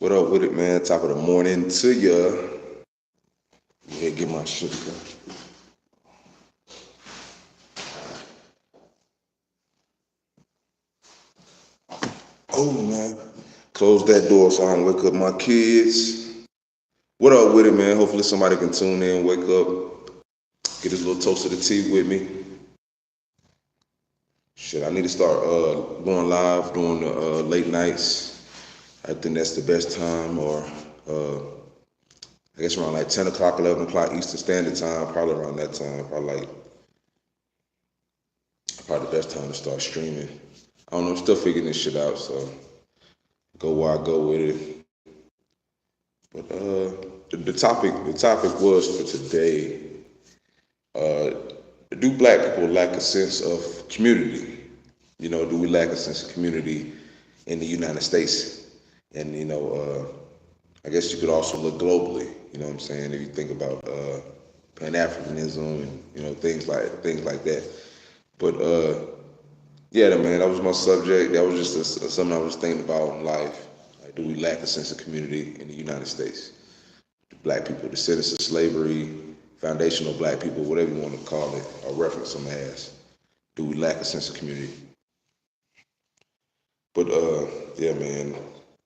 What up with it, man? Top of the morning to ya. Yeah, get my shit. Oh man, close that door so I can wake up my kids. What up with it, man? Hopefully somebody can tune in, wake up, get this little toast of the tea with me. Shit, I need to start going live during the late nights. I think that's the best time, or uh, I guess around like 10 o'clock, 11 o'clock Eastern Standard Time, probably around that time, probably the best time to start streaming. I don't know, I'm still figuring this shit out, so go where I go with it. But the topic was for today. Uh, do Black people lack a sense of community? Do we lack a sense of community in the United States? And I guess you could also look globally. You know what I'm saying? If you think about Pan Africanism and things like that. But yeah, man, that was my subject. That was just something I was thinking about in life. Like, do we lack a sense of community in the United States? Black people, descendants of slavery, foundational black people, whatever you want to call it, or reference them as. Do we lack a sense of community? But yeah, man,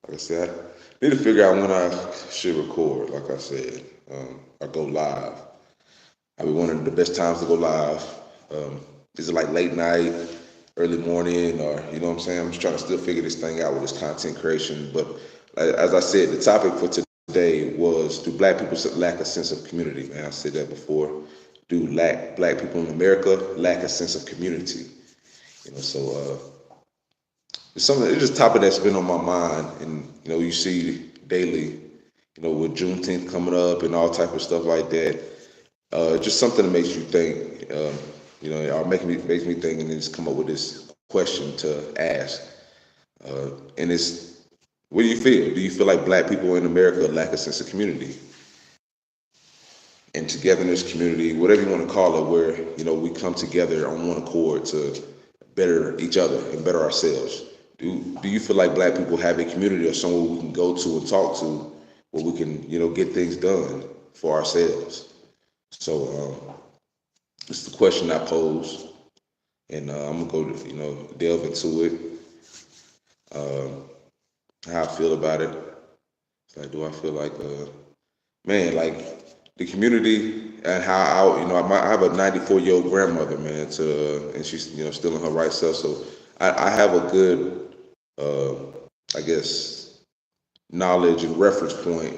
like I said, I need to figure out when I should record. Like I said, I go live. I be one of the best times to go live. Is it like late night, early morning, or you know what I'm saying? I'm just trying to still figure this thing out with this content creation. But as I said, the topic for today was, do Black people lack a sense of community? Man, I said that before. Do Black people in America lack a sense of community? So it's something. It's just a topic that's been on my mind, and you see daily. With Juneteenth coming up and all type of stuff like that. Just something that makes you think. Or makes me think, and then just come up with this question to ask. And it's, what do you feel? Do you feel like Black people in America lack a sense of community and togetherness, community, whatever you want to call it, where we come together on one accord to better each other and better ourselves? Do you feel like Black people have a community or somewhere we can go to and talk to, where we can get things done for ourselves? So it's the question I pose, and I'm gonna go delve into it. How I feel about it. It's like, do I feel like man, like the community, and how I have a 94-year-old grandmother, man, and she's still in her right self. So I have a good, uh, I guess, knowledge and reference point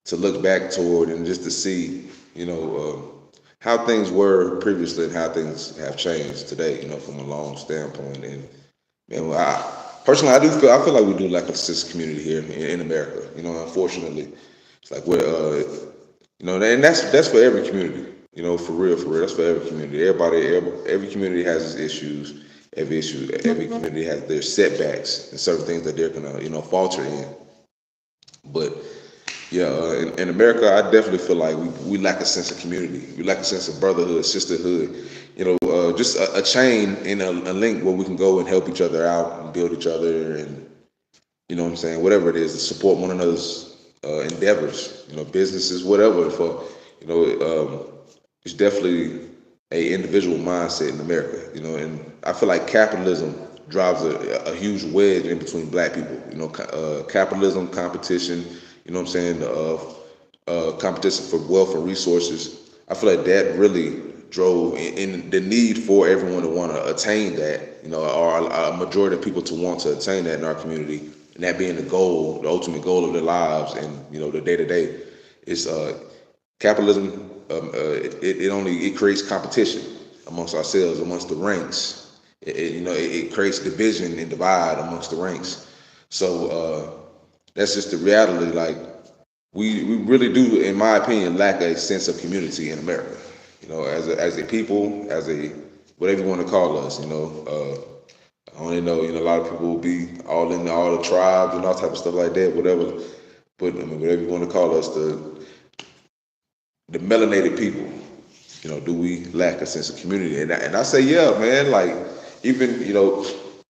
to look back toward, and just to see, how things were previously and how things have changed today, from a long standpoint. And man, personally, I feel like we do lack a sense of community here in America. Unfortunately, it's like we're, and that's for every community. For real, that's for every community. Every community has its issues. Every community has their setbacks and certain things that they're gonna, falter in. But yeah, in America, I definitely feel like we lack a sense of community. We lack a sense of brotherhood, sisterhood. Just a chain and a link where we can go and help each other out and build each other, and what I'm saying, whatever it is, to support one another's endeavors. Businesses, whatever. For it's definitely a individual mindset in America. And I feel like capitalism drives a huge wedge in between Black people. Capitalism, competition. You know what I'm saying? Competition for wealth and resources. I feel like that really drove in the need for everyone to want to attain that, or a majority of people to want to attain that in our community, and that being the goal, the ultimate goal of their lives, and the day to day. Is capitalism. It creates competition amongst ourselves, amongst the ranks. It creates division and divide amongst the ranks. So that's just the reality. Like, we really do, in my opinion, lack a sense of community in America. As a people, as a whatever you want to call us. I only know a lot of people will be all in all the tribes and all type of stuff like that, whatever. But I mean, whatever you want to call us, the melanated people. Do we lack a sense of community? And I say, yeah, man. Like, even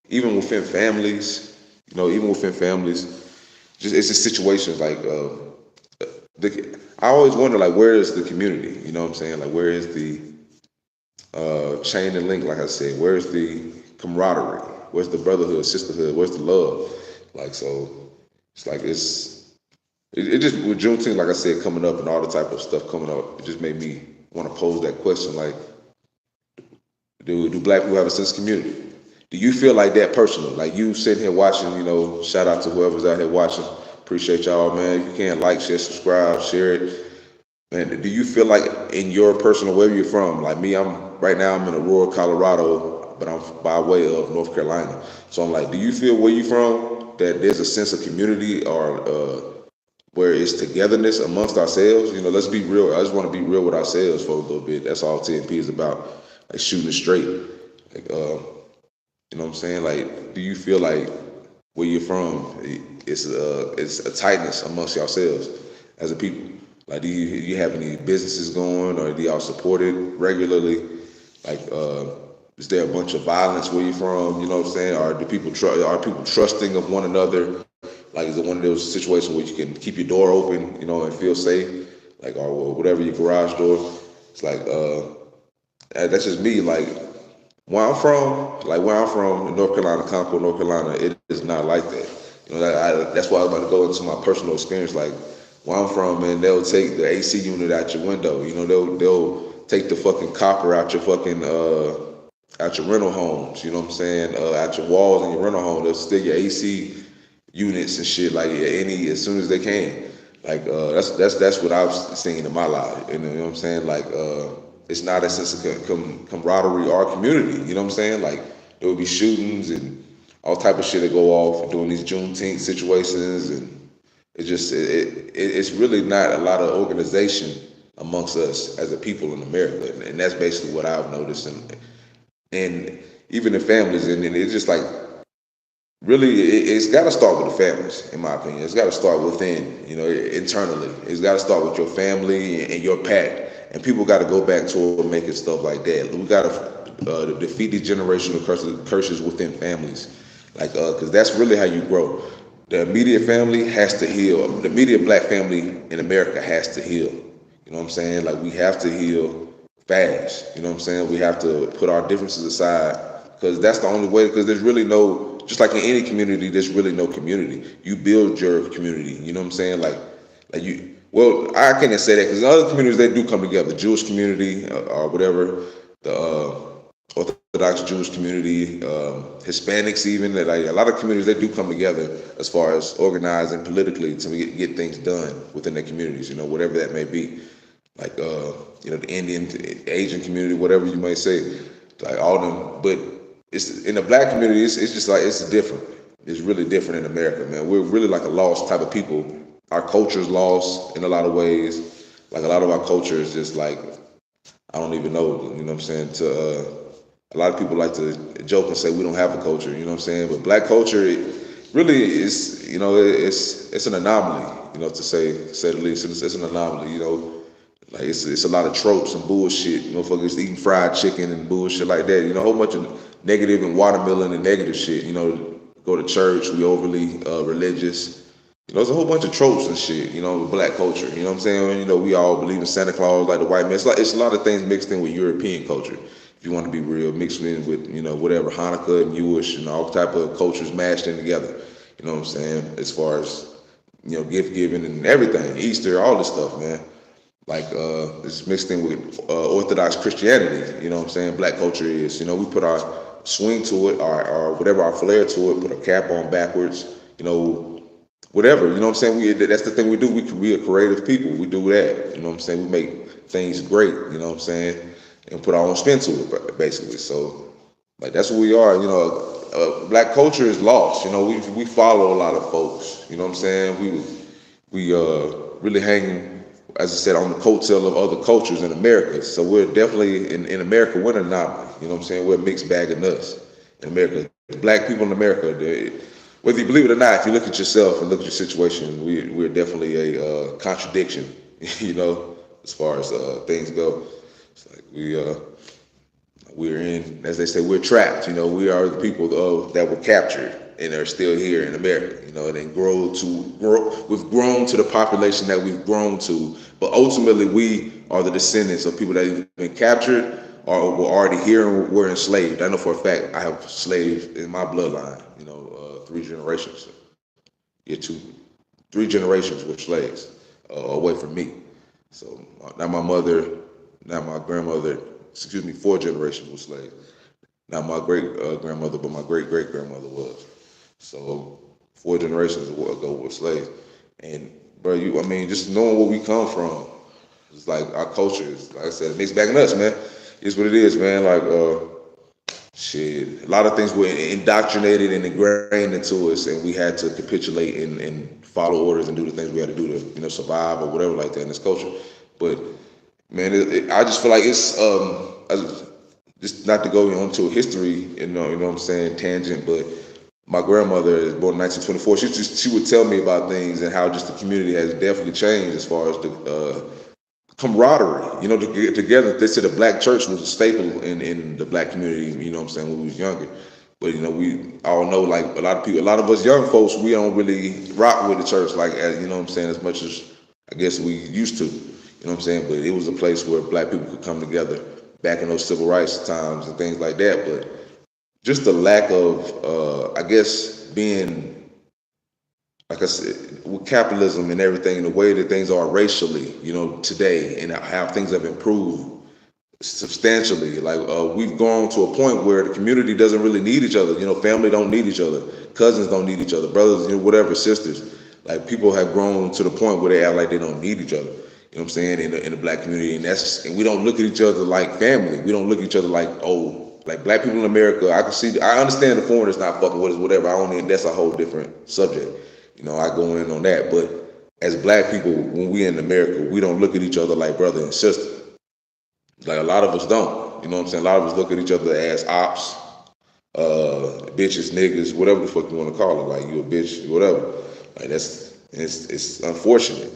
even within families, just it's just situations like I always wonder like where is the community? You know what I'm saying? Like where is the chain and link? Like I said, where's the camaraderie? Where's the brotherhood, sisterhood? Where's the love? Like so, it's like it just with Juneteenth, like I said, coming up and all the type of stuff coming up, it just made me want to pose that question like, do black people have a sense of community? Do you feel like that personally? Like you sitting here watching, shout out to whoever's out here watching. Appreciate y'all, man. If you can like, share, subscribe, share it. Man, do you feel like in your personal, where you're from? Like me, I'm in a rural Colorado, but I'm by way of North Carolina. So I'm like, do you feel where you from that there's a sense of community or where it's togetherness amongst ourselves? Let's be real. I just want to be real with ourselves for a little bit. That's all TNP is about, like shooting it straight. Like, you know what I'm saying? Like, do you feel like where you're from, it's a tightness amongst yourselves as a people? Like, do you have any businesses going, or do y'all support it regularly? Like, is there a bunch of violence where you're from? You know what I'm saying? Or are people trusting of one another? Like, is it one of those situations where you can keep your door open, and feel safe? Like, or whatever, your garage door. It's like, that's just me. Like, where I'm from in North Carolina, Concord, North Carolina, it is not like that. That's why I was about to go into my personal experience. Like, where I'm from, man, they'll take the AC unit out your window. They'll take the fucking copper out your fucking out your rental homes. You know what I'm saying? Out your walls in your rental home, they'll steal your AC units and shit like as soon as they can. Like that's what I've seen in my life. You know what I'm saying? Like it's not a sense of camaraderie or community. You know what I'm saying? Like there would be shootings and all type of shit that go off during these Juneteenth situations, and it's really not a lot of organization amongst us as a people in America, and that's basically what I've noticed, and even in families, and it's just like really it's got to start with the families, in my opinion. It's got to start within, internally. It's got to start with your family and your pack, and people got to go back toward making stuff like that. We got to defeat these generational curses within families, like because that's really how you grow. The immediate family has to heal. The immediate black family in America has to heal. You know what I'm saying? Like we have to heal fast. You know what I'm saying? We have to put our differences aside, because that's the only way. Because there's really no, just like in any community, there's really no community. You build your community. You know what I'm saying? Like you. Well, I can't say that because in other communities they do come together. The Jewish community or whatever, the Orthodox Jewish community, Hispanics even. That like a lot of communities they do come together as far as organizing politically to get things done within their communities. Whatever that may be. Like the Indian, Asian community, whatever you may say, like all them. But it's in the black community, it's just like it's different. It's really different in America, man. We're really like a lost type of people. Our culture's lost in a lot of ways. Like a lot of our culture is just like I don't even know. You know what I'm saying? A lot of people like to joke and say we don't have a culture. You know what I'm saying? But black culture really is, it's an anomaly. To say the least. It's an anomaly. Like it's a lot of tropes and bullshit. Motherfuckers eating fried chicken and bullshit like that. A whole bunch of negative and watermelon and negative shit. Go to church. We overly religious. There's a whole bunch of tropes and shit. With black culture. You know what I'm saying? We all believe in Santa Claus like the white man. It's a lot of things mixed in with European culture. If you want to be real, mixed in with whatever Hanukkah and Jewish and all type of cultures mashed in together. You know what I'm saying? As far as gift giving and everything, Easter, all this stuff, man. Like it's mixed in with Orthodox Christianity. You know what I'm saying? Black culture is. We put our swing to it, or whatever, our flair to it. Put our cap on backwards. Whatever. You know what I'm saying? That's the thing we do. We are creative people. We do that. You know what I'm saying? We make things great. You know what I'm saying? And put our own spin to it, basically. So, like that's what we are. Black culture is lost. We follow a lot of folks. You know what I'm saying? We really hang, as I said, on the coattail of other cultures in America. So we're definitely in America. We're an anomaly. You know what I'm saying? We're a mixed bag of nuts in America. Black people in America, whether you believe it or not, if you look at yourself and look at your situation, we're definitely a contradiction. As far as things go. It's like we're in, as they say, we're trapped. We are the people that were captured and are still here in America, and then we've grown to the population that we've grown to, but ultimately we are the descendants of people that have been captured or were already here and were enslaved. I know for a fact I have slaves in my bloodline, 3 generations. Yeah, 3 generations were slaves away from me. So not my mother, not my grandmother, excuse me, 4 generations were slaves. Not my great grandmother, but my great great grandmother was. So 4 generations ago were slaves. And bro, I mean, just knowing where we come from, it's like our culture is, like I said, it makes back in us, man. It's what it is, man. Like, shit, a lot of things were indoctrinated and ingrained into us, and we had to capitulate and follow orders and do the things we had to do to, survive or whatever like that in this culture. But man, I just feel like it's just not to go into a history, what I'm saying, tangent, but my grandmother is born in 1924. She would tell me about things and how just the community has definitely changed as far as the camaraderie, to get together. They said the black church was a staple in the black community, what I'm saying, when we was younger. But, we all know, like, a lot of people, a lot of us young folks, we don't really rock with the church, like, as, what I'm saying, as much as I guess we used to, what I'm saying. But it was a place where black people could come together back in those civil rights times and things like that. But just the lack of, I guess, being, like I said, with capitalism and everything, and the way that things are racially, today, and how things have improved substantially. Like, we've gone to a point where the community doesn't really need each other. Family don't need each other, cousins don't need each other, brothers, whatever, sisters. Like, people have grown to the point where they act like they don't need each other. You know what I'm saying? In the black community, and we don't look at each other like family. We don't look at each other like, oh, like black people in America. I understand the foreigners not fucking with us, whatever. I don't. That's a whole different subject. I go in on that. But as black people, when we in America, we don't look at each other like brother and sister. Like, a lot of us don't. You know what I'm saying? A lot of us look at each other as ops, bitches, niggas, whatever the fuck you want to call it. Like, you a bitch, whatever. Like, it's unfortunate.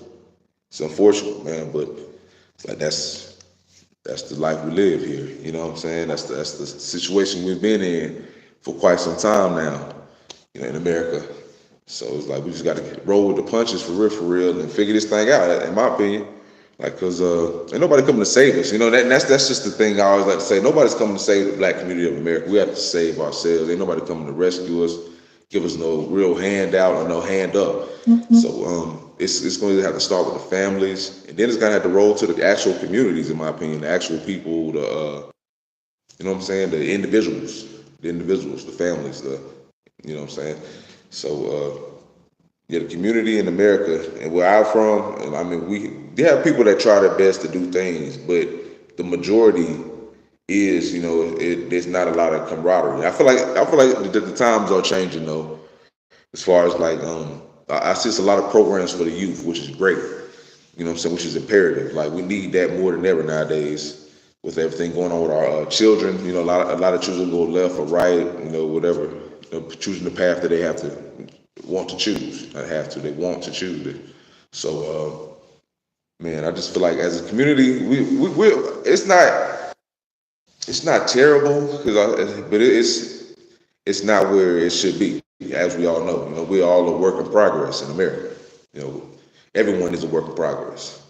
It's unfortunate, man. But it's like that's the life we live here. You know what I'm saying? That's the situation we've been in for quite some time now. In America. So it's like we just got to roll with the punches for real, and figure this thing out. In my opinion, like, cause ain't nobody coming to save us. That's just the thing I always like to say. Nobody's coming to save the black community of America. We have to save ourselves. Ain't nobody coming to rescue us, give us no real handout or no hand up. So it's going to have to start with the families, and then it's going to have to roll to the actual communities. In my opinion, the actual people, you know what I'm saying, the individuals, the families, you know what I'm saying. So yeah, the community in America and where I'm from, and I mean, we have people that try their best to do things, but the majority is, there's not a lot of camaraderie. I feel like the times are changing though, as far as like I see a lot of programs for the youth, which is great. You know what I'm saying, which is imperative. Like, we need that more than ever nowadays with everything going on with our children. A lot of children go left or right, whatever, choosing the path that they have to want to choose. Not have to, they want to choose it. So, man, I just feel like as a community, we it's not terrible, but it's not where it should be. As we all know, we're all a work in progress in America. You know, everyone is a work in progress.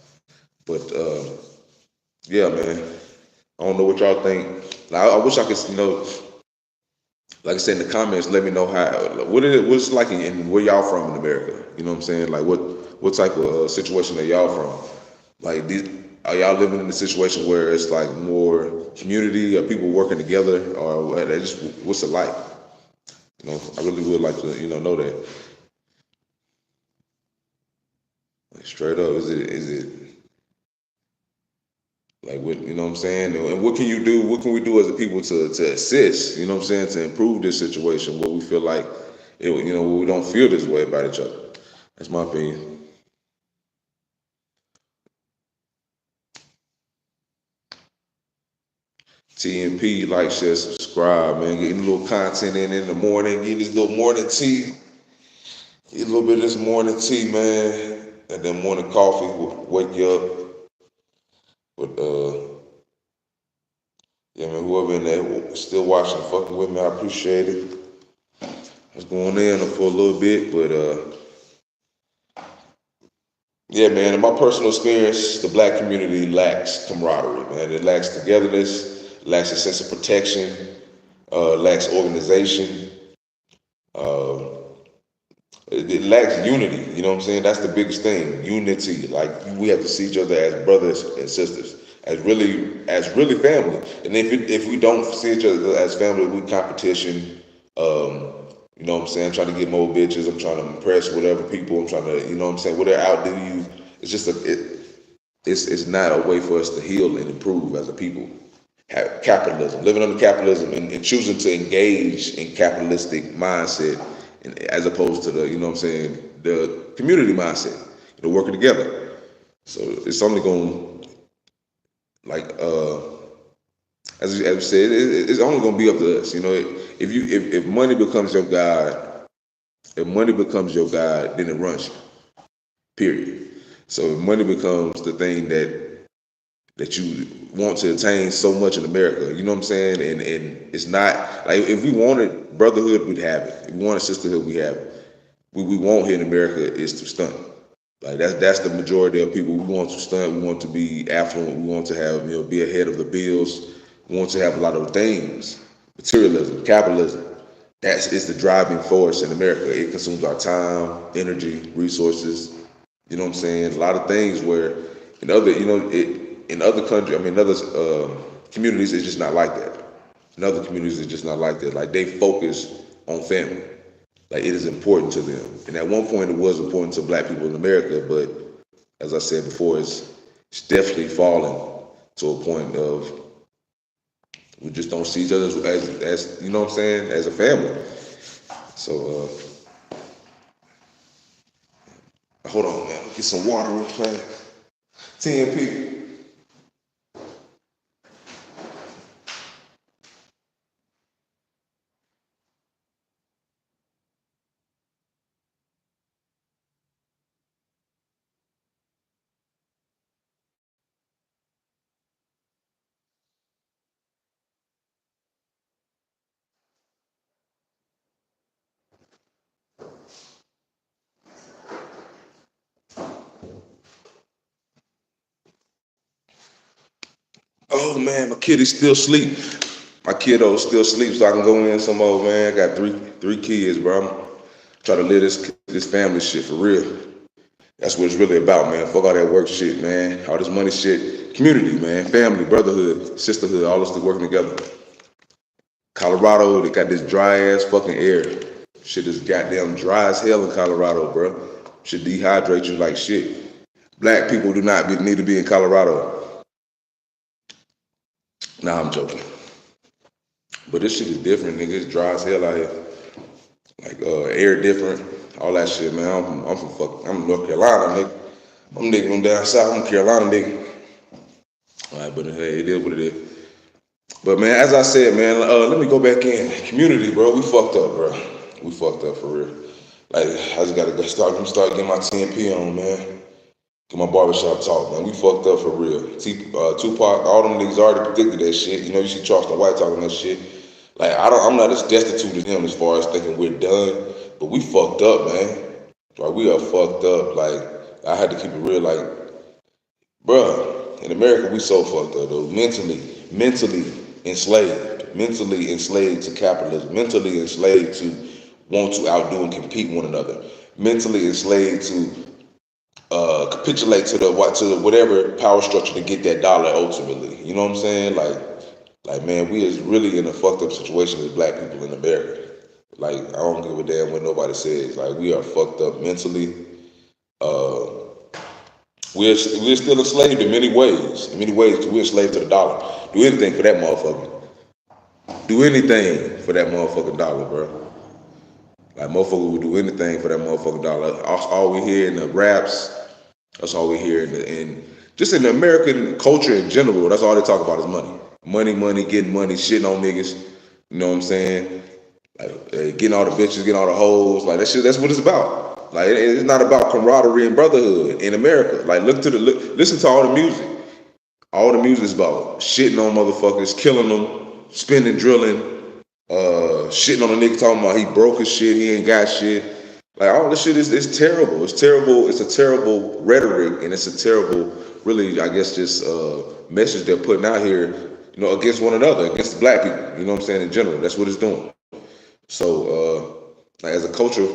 But yeah, man, I don't know what y'all think. I wish I could, like I said in the comments, let me know what's like in where y'all from in America. You know what I'm saying? Like, what type of situation are y'all from? Like, are y'all living in a situation where it's like more community, or people working together, or what's it like? I really would like to, know that. Like, straight up, is it like, what, what I'm saying? And what can you do? What can we do as a people to assist? You know what I'm saying? To improve this situation where we feel like where we don't feel this way about each other. That's my opinion. TNP, like, share, subscribe, man. Getting a little content in the morning. Getting this little morning tea. Get a little bit of this morning tea, man. And then morning coffee will wake you up. But yeah, man, whoever in there still watching, fucking with me, I appreciate it. was going in for a little bit, but yeah, man. In my personal experience, the black community lacks camaraderie, man. It lacks togetherness, lacks a sense of protection, lacks organization. Uh, it lacks unity. You know what I'm saying? That's the biggest thing. Unity. Like we have to see each other as brothers and sisters, as really family. And if we don't see each other as family, we competition. Um, you know what I'm saying? I'm trying to get more bitches. I'm trying to impress whatever people. I'm trying to, you know what I'm saying? Whatever outdo you. It's just it's not a way for us to heal and improve as a people. Capitalism, living under capitalism, and choosing to engage in capitalistic mindset, and as opposed to the, you know what I'm saying, the community mindset, working together. So it's only going to, like as we said, it's only going to be up to us. If money becomes your god, then it runs you. Period. So if money becomes the thing that you want to attain so much in America. You know what I'm saying? And it's not like, if we wanted brotherhood, we'd have it. If we wanted sisterhood, we have it. What we want here in America is to stunt. Like that's the majority of people. We want to stunt. We want to be affluent. We want to have, be ahead of the bills. We want to have a lot of things. Materialism, capitalism. That is the driving force in America. It consumes our time, energy, resources. You know what I'm saying? A lot of things where in other, in other countries, other communities, it's just not like that. In other communities, it's just not like that. Like they focus on family. Like it is important to them. And at one point, it was important to black people in America, but as I said before, it's definitely falling to a point of we just don't see each other as you know what I'm saying, as a family. So hold on, man. Get some water real fast. TNP. Oh man, my kid is still asleep. My kiddo still asleep, so I can go in some more, man. I got three kids, bro. I'm trying to live this family shit for real. That's what it's really about, man. Fuck all that work shit, man. All this money shit. Community, man. Family, brotherhood, sisterhood, all this working together. Colorado, they got this dry ass fucking air. Shit is goddamn dry as hell in Colorado, bro. Should dehydrate you like shit. Black people do not need to be in Colorado. Nah, I'm joking. But this shit is different, nigga. It's dry as hell out here. Like air different, all that shit, man. I'm North Carolina, nigga. I'm nigga from down south. I'm Carolina, nigga. All right, but hey, it is what it is. But man, as I said, man, let me go back in. Community, bro. We fucked up, bro. We fucked up for real. Like I just gotta start getting my TNP on, man. Get my barbershop talk, man. We fucked up for real. Tupac, all them niggas already predicted that shit. You see Charleston White talking that shit. Like I'm not as destitute as him as far as thinking we're done, but we fucked up, man. Like we are fucked up. Like I had to keep it real. Like, bruh, in America we so fucked up though. Mentally mentally enslaved to capitalism, mentally enslaved to want to outdo and compete one another, mentally enslaved to capitulate to the whatever power structure to get that dollar ultimately. You know what I'm saying? Like man, we is really in a fucked up situation as black people in America. Like I don't give a damn what nobody says. Like we are fucked up mentally. Uh, we're still enslaved in many ways. In many ways, we're enslaved to the dollar. Do anything for that motherfucker. Do anything for that motherfucking dollar, bro. Like motherfucker would do anything for that motherfucking dollar. All we hear in the raps, that's all we hear in just in the American culture in general. That's all they talk about is money. Money, getting money, shitting on niggas. You know what I'm saying? Like getting all the bitches, getting all the hoes. Like that shit. That's what it's about. Like it's not about camaraderie and brotherhood in America. Like listen to all the music. All the music is about shitting on motherfuckers, killing them, spinning, drilling, shitting on a nigga talking about he broke his shit, he ain't got shit. Like all this shit is terrible. It's terrible. It's a terrible rhetoric, and it's a terrible, really, I guess, just message they're putting out here, against one another, against the black people. You know what I'm saying? In general, that's what it's doing. So, like as a culture,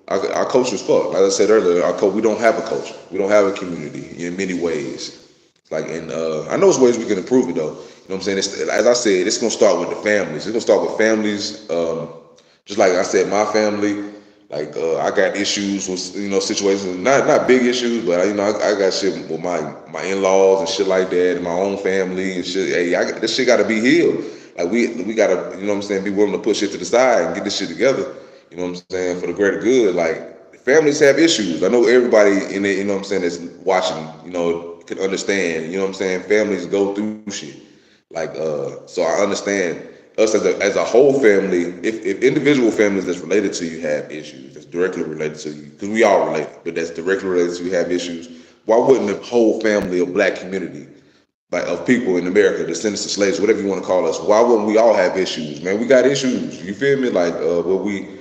our culture is fucked. Like I said earlier, we don't have a culture. We don't have a community in many ways. Like, and I know there's ways we can improve it though. You know what I'm saying? As I said, it's gonna start with the families. It's gonna start with families. Just like I said, my family. Like I got issues with situations, not big issues, but I got shit with my in-laws and shit like that, and my own family and shit. Hey, this shit got to be healed. Like we gotta, what I'm saying, be willing to put shit to the side and get this shit together. You know what I'm saying, for the greater good. Like families have issues. I know everybody in it, what I'm saying, that's watching, can understand. You know what I'm saying, families go through shit. Like so I understand us as a whole family. If individual families that's related to you have issues, that's directly related to you, because we all related, but that's directly related to you have issues. Why wouldn't the whole family of black community, like of people in America, descendants of slaves, whatever you want to call us, why wouldn't we all have issues, man? We got issues. You feel me? Like, but we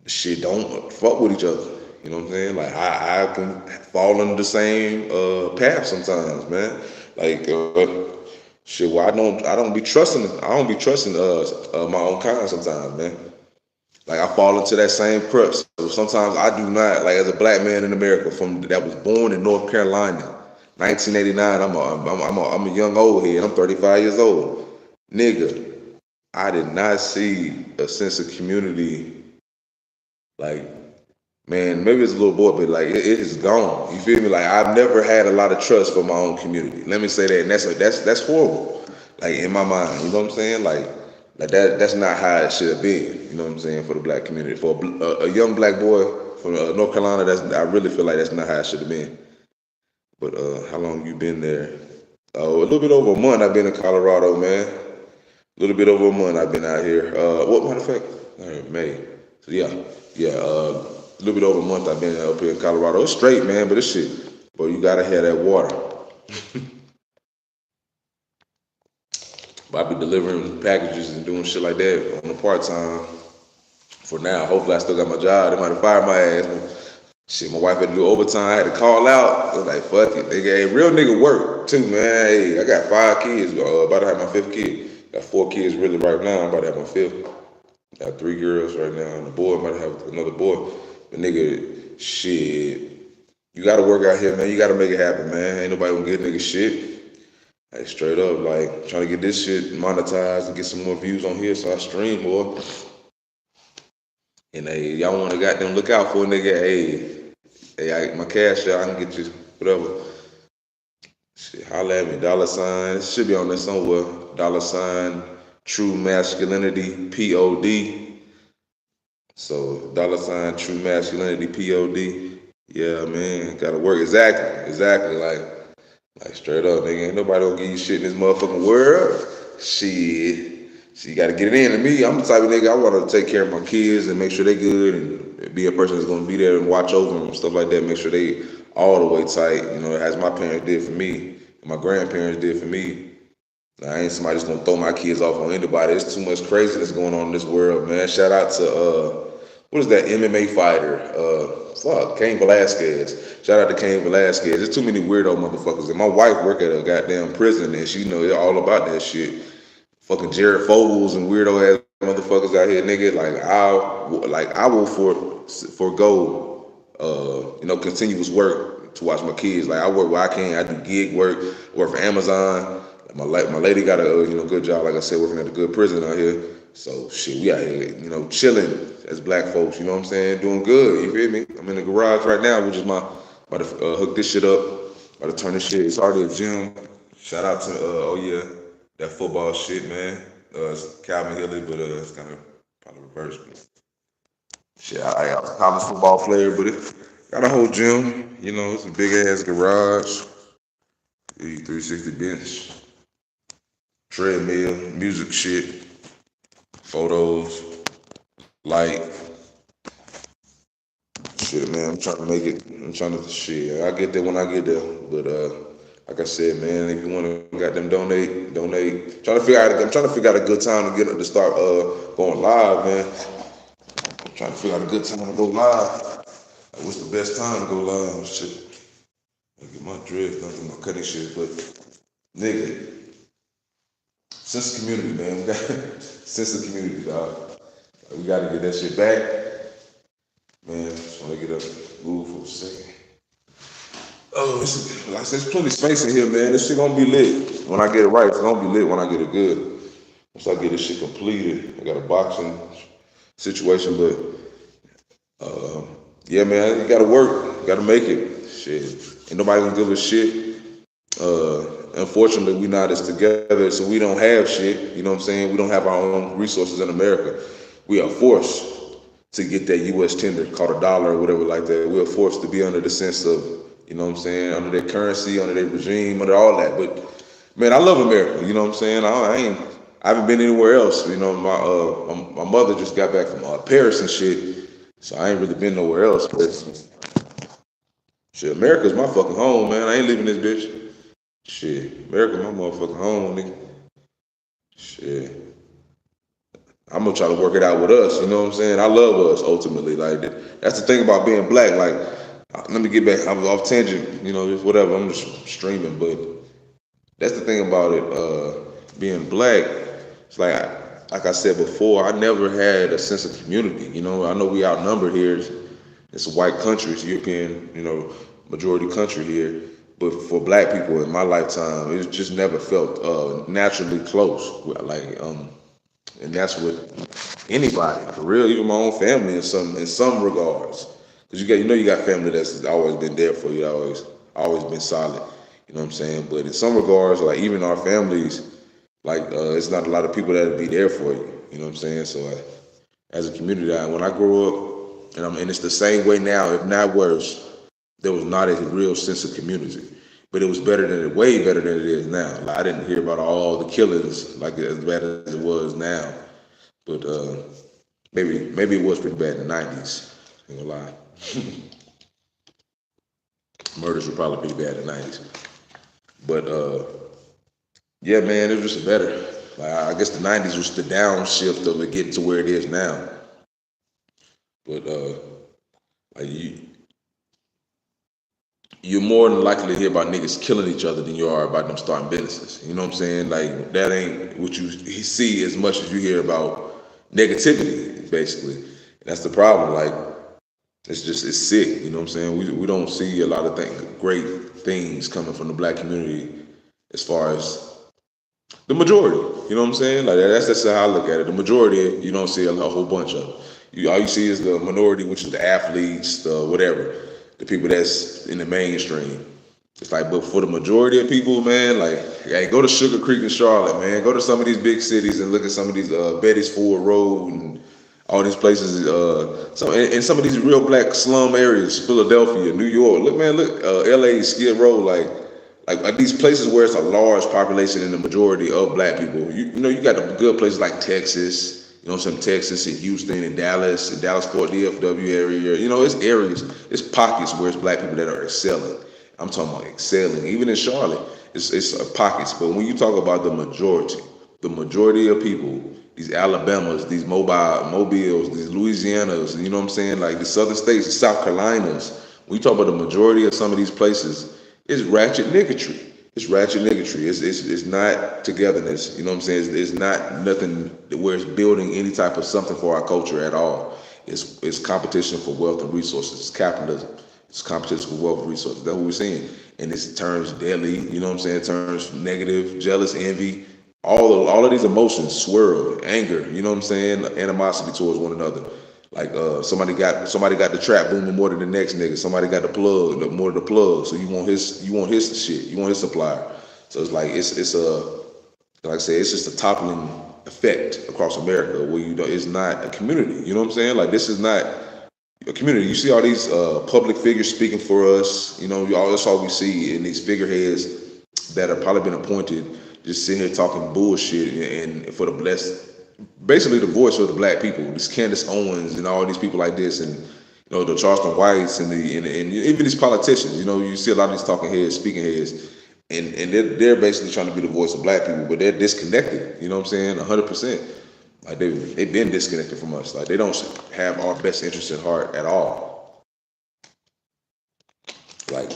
shit don't fuck with each other. You know what I'm saying? Like I can fall into the same path sometimes, man. Like shit, well I don't be trusting my own kind sometimes, man. Like I fall into that same crutch. So sometimes I do not. Like as a black man in America that was born in North Carolina, 1989. I'm a young old head. I'm 35 years old, nigga. I did not see a sense of community. Like, man, maybe it's a little boy, but like it is gone. You feel me? Like I've never had a lot of trust for my own community. Let me say that, and that's horrible. Like in my mind, you know what I'm saying? Like that's not how it should have been. You know what I'm saying, for the black community, for a young black boy from North Carolina. I really feel like that's not how it should have been. But how long you been there? Oh, a little bit over a month. I've been in Colorado, man. A little bit over a month I've been out here. What matter of fact? May. So yeah, yeah. A little bit over a month I've been up here in Colorado. It's straight, man, but it's shit. But you gotta have that water. But I be delivering packages and doing shit like that on the part time for now. Hopefully I still got my job. They might have fired my ass. Shit, my wife had to do overtime. I had to call out. I was like, fuck it. They gave real nigga work too, man. Hey, I got 5 kids. About to have my 5th kid. Got 4 kids really right now. I'm about to have my 5th. Got 3 girls right now, and the boy might have another boy. But nigga, shit, you gotta work out here, man. You gotta make it happen, man. Ain't nobody gonna get nigga shit. Like straight up, like trying to get this shit monetized and get some more views on here so I stream more. And hey, y'all wanna goddamn look out for a nigga, my cash out, I can get you whatever. Shit, holla at me, $. It should be on there somewhere. True masculinity, POD. So True masculinity, POD. Yeah, man, gotta work exactly. Like straight up, nigga. Ain't nobody gonna give you shit in this motherfucking world. Shit. So you gotta get it in. And me, I'm the type of nigga, I wanna take care of my kids and make sure they good and be a person that's gonna be there and watch over them and stuff like that. Make sure they all the way tight, as my parents did for me, and my grandparents did for me. I ain't somebody just gonna throw my kids off on anybody. There's too much craziness going on in this world, man. Shout out to what is that MMA fighter? Cain Velasquez. Shout out to Cain Velasquez. There's too many weirdo motherfuckers. And my wife work at a goddamn prison, and she know all about that shit. Fucking Jared Foles and weirdo ass motherfuckers out here, nigga. I will forego continuous work to watch my kids. Like I work where I can. I do gig work. Work for Amazon. My lady got a good job, like I said, working at a good prison out here. So shit, we out here, chilling as black folks. You know what I'm saying? Doing good. You feel me? I'm in the garage right now, which is about to hook this shit up. About to turn this shit. It's already a gym. Shout out to that football shit, man. It's Calvin Hilly, but it's kind of probably reversed. But shit, I got a college football player, but it got a whole gym. It's a big ass garage. 360 bench. Treadmill, music shit, photos, light. Shit, man, I'm trying to make it. I'm trying to shit. I get there when I get there, but like I said, man, if you want to goddamn donate. I'm trying to figure out a good time to get to start going live, man. I'm trying to figure out a good time to go live. Like, what's the best time to go live? Shit, I get my dreads done, get my cutting shit, but nigga, sense of community, man. We got sense of community, dog. We got to get that shit back, man. Just want to get up, move for a second. Oh, there's plenty of space in here, man. This shit gonna be lit. When I get it right, it's gonna be lit when I get it good. Once I get this shit completed, I got a boxing situation, but yeah, man, you gotta work, you gotta make it. Shit, ain't nobody gonna give a shit. Unfortunately, we not as together, so we don't have shit. You know what I'm saying? We don't have our own resources in America. We are forced to get that U.S. tender called a dollar or whatever like that. We are forced to be under the sense of, you know what I'm saying, under their currency, under their regime, under all that. But man, I love America. You know what I'm saying? I haven't been anywhere else. You know, my mother just got back from Paris and shit, so I ain't really been nowhere else. But shit, America's my fucking home, man. I ain't leaving this bitch. Shit, America, my motherfucking home, nigga. Shit. I'm gonna try to work it out with us. You know what I'm saying? I love us ultimately. Like that's the thing about being black. Like, let me get back. I'm off tangent. You know, just whatever. I'm just streaming, but that's the thing about it. Being black. It's like I said before. I never had a sense of community. You know, I know we outnumbered here. It's a white country. It's a European, you know, majority country here. But for black people in my lifetime, it just never felt naturally close. Like and that's with anybody, for real, even my own family in some regards. Because you got family that's always been there for you, always been solid. You know what I'm saying? But in some regards, like even our families, like it's not a lot of people that'll be there for you. You know what I'm saying? So as a community, when I grow up, and it's the same way now, if not worse, there was not a real sense of community. But it was way better than it is now. Like, I didn't hear about all the killings like as bad as it was now. But maybe it was pretty bad in the 90s. Ain't gonna lie. Murders were probably pretty bad in the 90s. But yeah, man, it was just better. Like, I guess the 90s was the downshift of it getting to where it is now. But like you're more than likely to hear about niggas killing each other than you are about them starting businesses. You know what I'm saying? Like that ain't what you see as much as you hear about negativity, basically. And that's the problem. Like it's sick. You know what I'm saying? We don't see a lot of great things coming from the black community as far as the majority. You know what I'm saying? Like that's how I look at it. The majority, you don't see a whole bunch of. All you see is the minority, which is the athletes, the whatever, the people that's in the mainstream. It's like, but for the majority of people, man, like, hey, go to Sugar Creek in Charlotte, man. Go to some of these big cities and look at some of these Betty's Ford Road and all these places. In some of these real black slum areas, Philadelphia, New York. Look, man, L.A. Skid Row, like these places where it's a large population and the majority of black people. You know, you got the good places like Texas. You know, some Texas and Houston and Dallas Fort DFW area. You know, it's areas, it's pockets where it's black people that are excelling. I'm talking about excelling. Even in Charlotte, it's pockets. But when you talk about the majority of people, these Alabamas, these Mobiles, these Louisianas, you know what I'm saying? Like the southern states, the South Carolinas. When you talk about the majority of some of these places, it's ratchet niggotry. It's ratchet niggotry. It's not togetherness. You know what I'm saying? It's not nothing where it's building any type of something for our culture at all. It's competition for wealth and resources. It's capitalism. It's competition for wealth and resources. That's what we're seeing. And it turns deadly. You know what I'm saying? It turns negative, jealous, envy. All of these emotions swirl, anger. You know what I'm saying? Animosity towards one another. Like somebody got the trap booming more than the next nigga. Somebody got the plug, more than the plug. So you want his shit. You want his supplier. So it's like it's a like I said, it's just a toppling effect across America where it's not a community. You know what I'm saying? Like this is not a community. You see all these public figures speaking for us. You know, that's all we see in these figureheads that have probably been appointed, just sitting here talking bullshit and for the blessed. Basically the voice of the black people, this Candace Owens and all these people like this, and the Charleston Whites and even these politicians. You know, you see a lot of these talking heads, speaking heads, and they're basically trying to be the voice of black people, but they're disconnected. You know what I'm saying? 100%. Like they've been disconnected from us. Like they don't have our best interest at heart at all. Like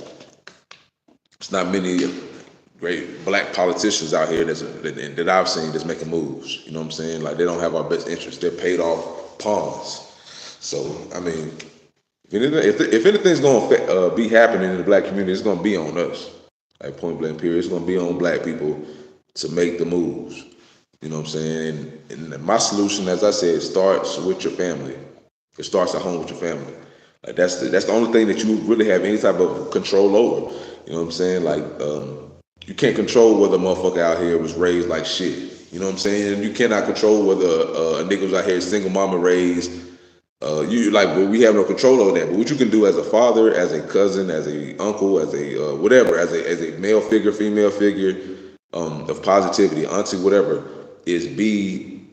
it's not many great black politicians out here that I've seen that's making moves. You know what I'm saying? Like they don't have our best interest. They're paid off pawns. So I mean, if anything's going to be happening in the black community, it's going to be on us. Like point blank period, it's going to be on black people to make the moves. You know what I'm saying? And my solution, as I said, starts with your family. It starts at home with your family. Like that's the only thing that you really have any type of control over. You know what I'm saying? Like you can't control whether a motherfucker out here was raised like shit. You know what I'm saying? You cannot control whether a nigga was out here single mama raised. You like, well, we have no control over that. But what you can do as a father, as a cousin, as a uncle, as a whatever, as a male figure, female figure of positivity, auntie, whatever, is be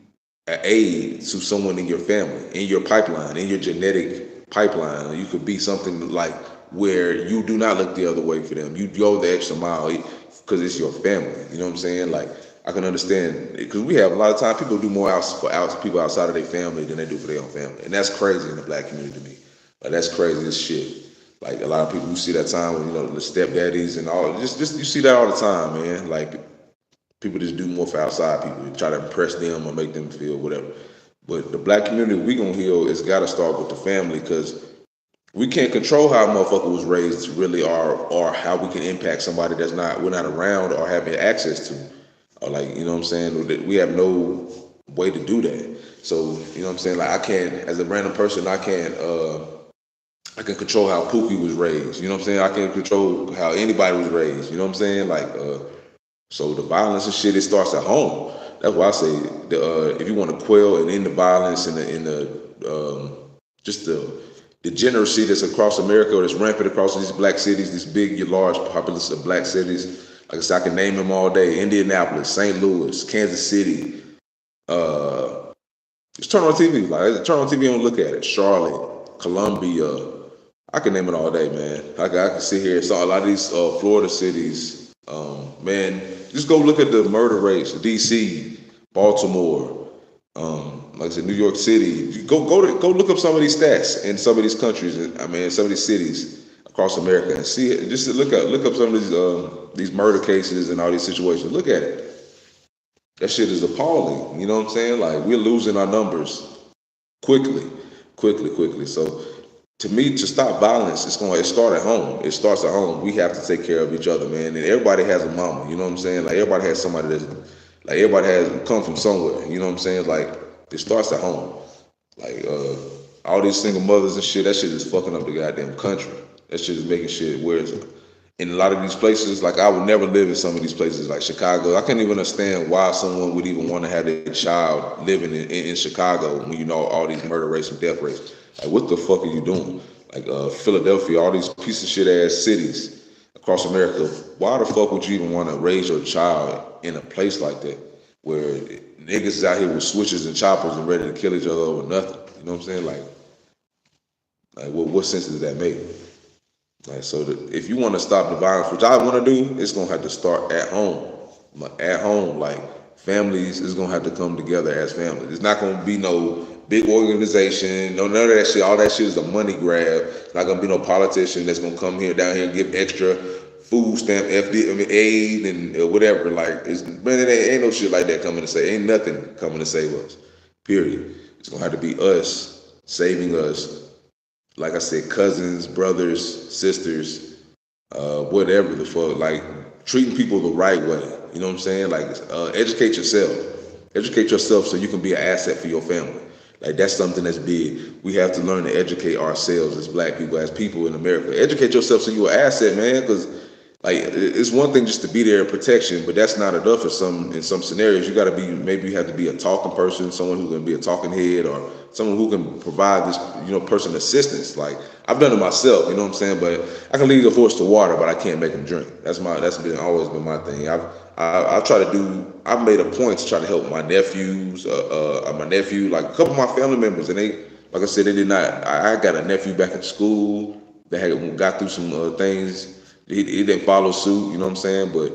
an aid to someone in your family, in your pipeline, in your genetic pipeline. You could be something like where you do not look the other way for them. You go the extra mile because it's your family. You know what I'm saying? Like I can understand because we have a lot of time people do more for people outside of their family than they do for their own family, and that's crazy in the black community to me. Like that's crazy as shit. Like a lot of people, you see that time when the stepdaddies and all. Just you see that all the time, man. Like people just do more for outside people, try to impress them or make them feel whatever. But the black community we gonna heal, it's got to start with the family because we can't control how a motherfucker was raised really, or how we can impact somebody we're not around or having access to, or like what I'm saying. We have no way to do that. So what I'm saying. Like I can't, as a random person, I can't. I can control how Pookie was raised. You know what I'm saying. I can't control how anybody was raised. You know what I'm saying. Like so the violence and shit, it starts at home. That's why I say if you want to quell and end the violence and just the degeneracy that's across America or that's rampant across these black cities, these big, large populace of black cities. Like I said, I can name them all day: Indianapolis, St. Louis, Kansas City. Just turn on TV. Like turn on TV and look at it. Charlotte, Columbia. I can name it all day, man. I can sit here and saw a lot of these Florida cities. Man, just go look at the murder rates. D.C., Baltimore, like I said, New York City. Go look up some of these stats in some of these countries. I mean, some of these cities across America and see it. Just look up some of these murder cases and all these situations. Look at it. That shit is appalling. You know what I'm saying? Like we're losing our numbers quickly. So to me, to stop violence, it start at home. It starts at home. We have to take care of each other, man. And everybody has a mama. You know what I'm saying? Like everybody has somebody like everybody has come from somewhere. You know what I'm saying? Like it starts at home. Like all these single mothers and shit. That shit is fucking up the goddamn country. That shit is making shit worse. In a lot of these places, like I would never live in some of these places, like Chicago. I can't even understand why someone would even want to have their child living in Chicago when you know all these murder rates and death rates. Like, what the fuck are you doing? Like Philadelphia, all these piece of shit ass cities across America. Why the fuck would you even want to raise your child in a place like that, where niggas is out here with switches and choppers and ready to kill each other over nothing? You know what I'm saying? Like what sense does that make? Like, so if you want to stop the violence, which I want to do, it's gonna have to start at home. At home, like families is gonna have to come together as families. It's not gonna be no big organization, no none of that shit. All that shit is a money grab. It's not gonna be no politician that's gonna come down here and give extra food stamp, aid and whatever. Like, man, it ain't no shit like that coming to save. Ain't nothing coming to save us. Period. It's gonna have to be us saving us. Like I said, cousins, brothers, sisters, whatever the fuck, like treating people the right way. You know what I'm saying? Like educate yourself. Educate yourself so you can be an asset for your family. Like that's something that's big. We have to learn to educate ourselves as black people, as people in America. Educate yourself so you're an asset, man, because like it's one thing just to be there in protection, but that's not enough in some scenarios. You got to be, maybe you have to be a talking person, someone who can be a talking head, or someone who can provide this person assistance. Like I've done it myself, you know what I'm saying. But I can lead a horse to water, but I can't make him drink. That's always been my thing. I've made a point to try to help my nephews, like a couple of my family members, and they, like I said, they did not. I got a nephew back in school that got through some things. He didn't follow suit, you know what I'm saying? But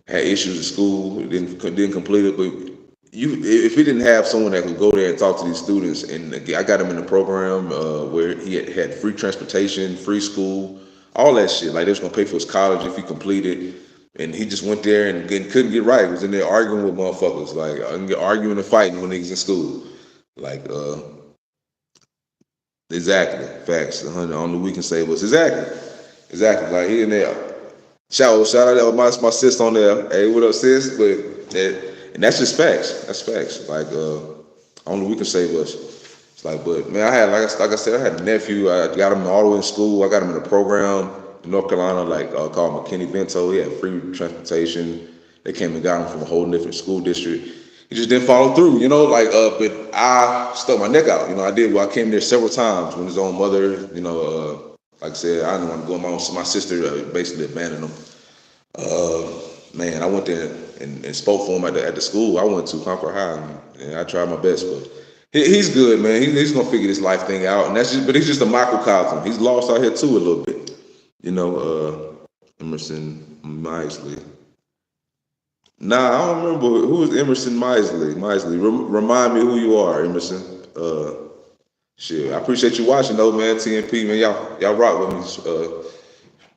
had issues at school, didn't complete it. But if he didn't have someone that could go there and talk to these students, and I got him in a program where he had free transportation, free school, all that shit. Like they was gonna pay for his college if he completed. And he just went there and couldn't get right. He was in there arguing with motherfuckers, like arguing and fighting when he was in school. Like, exactly, facts. Only we can say was exactly. Like he in there. Shout out to my sis on there. Hey, what up, sis? And that's just facts. That's facts. Like, only we can say was. It's like, but man, I had like I said, I had a nephew. I got him all the way in school. I got him in a program in North Carolina, called McKinney-Vento. He had free transportation. They came and got him from a whole different school district. He just didn't follow through, but I stuck my neck out. I did. Well, I came there several times when his own mother, like I said, I didn't want to go. My sister basically abandoned him. Man, I went there and spoke for him at the school I went to, Concord High, and I tried my best, but he's good, man. He's gonna figure this life thing out, and but he's just a microcosm. He's lost out here too a little bit, Emerson Misley. Nah, I don't remember who is Emerson Misley. Remind me who you are, Emerson. Shit, I appreciate you watching though, man. TNP, man, y'all rock with me.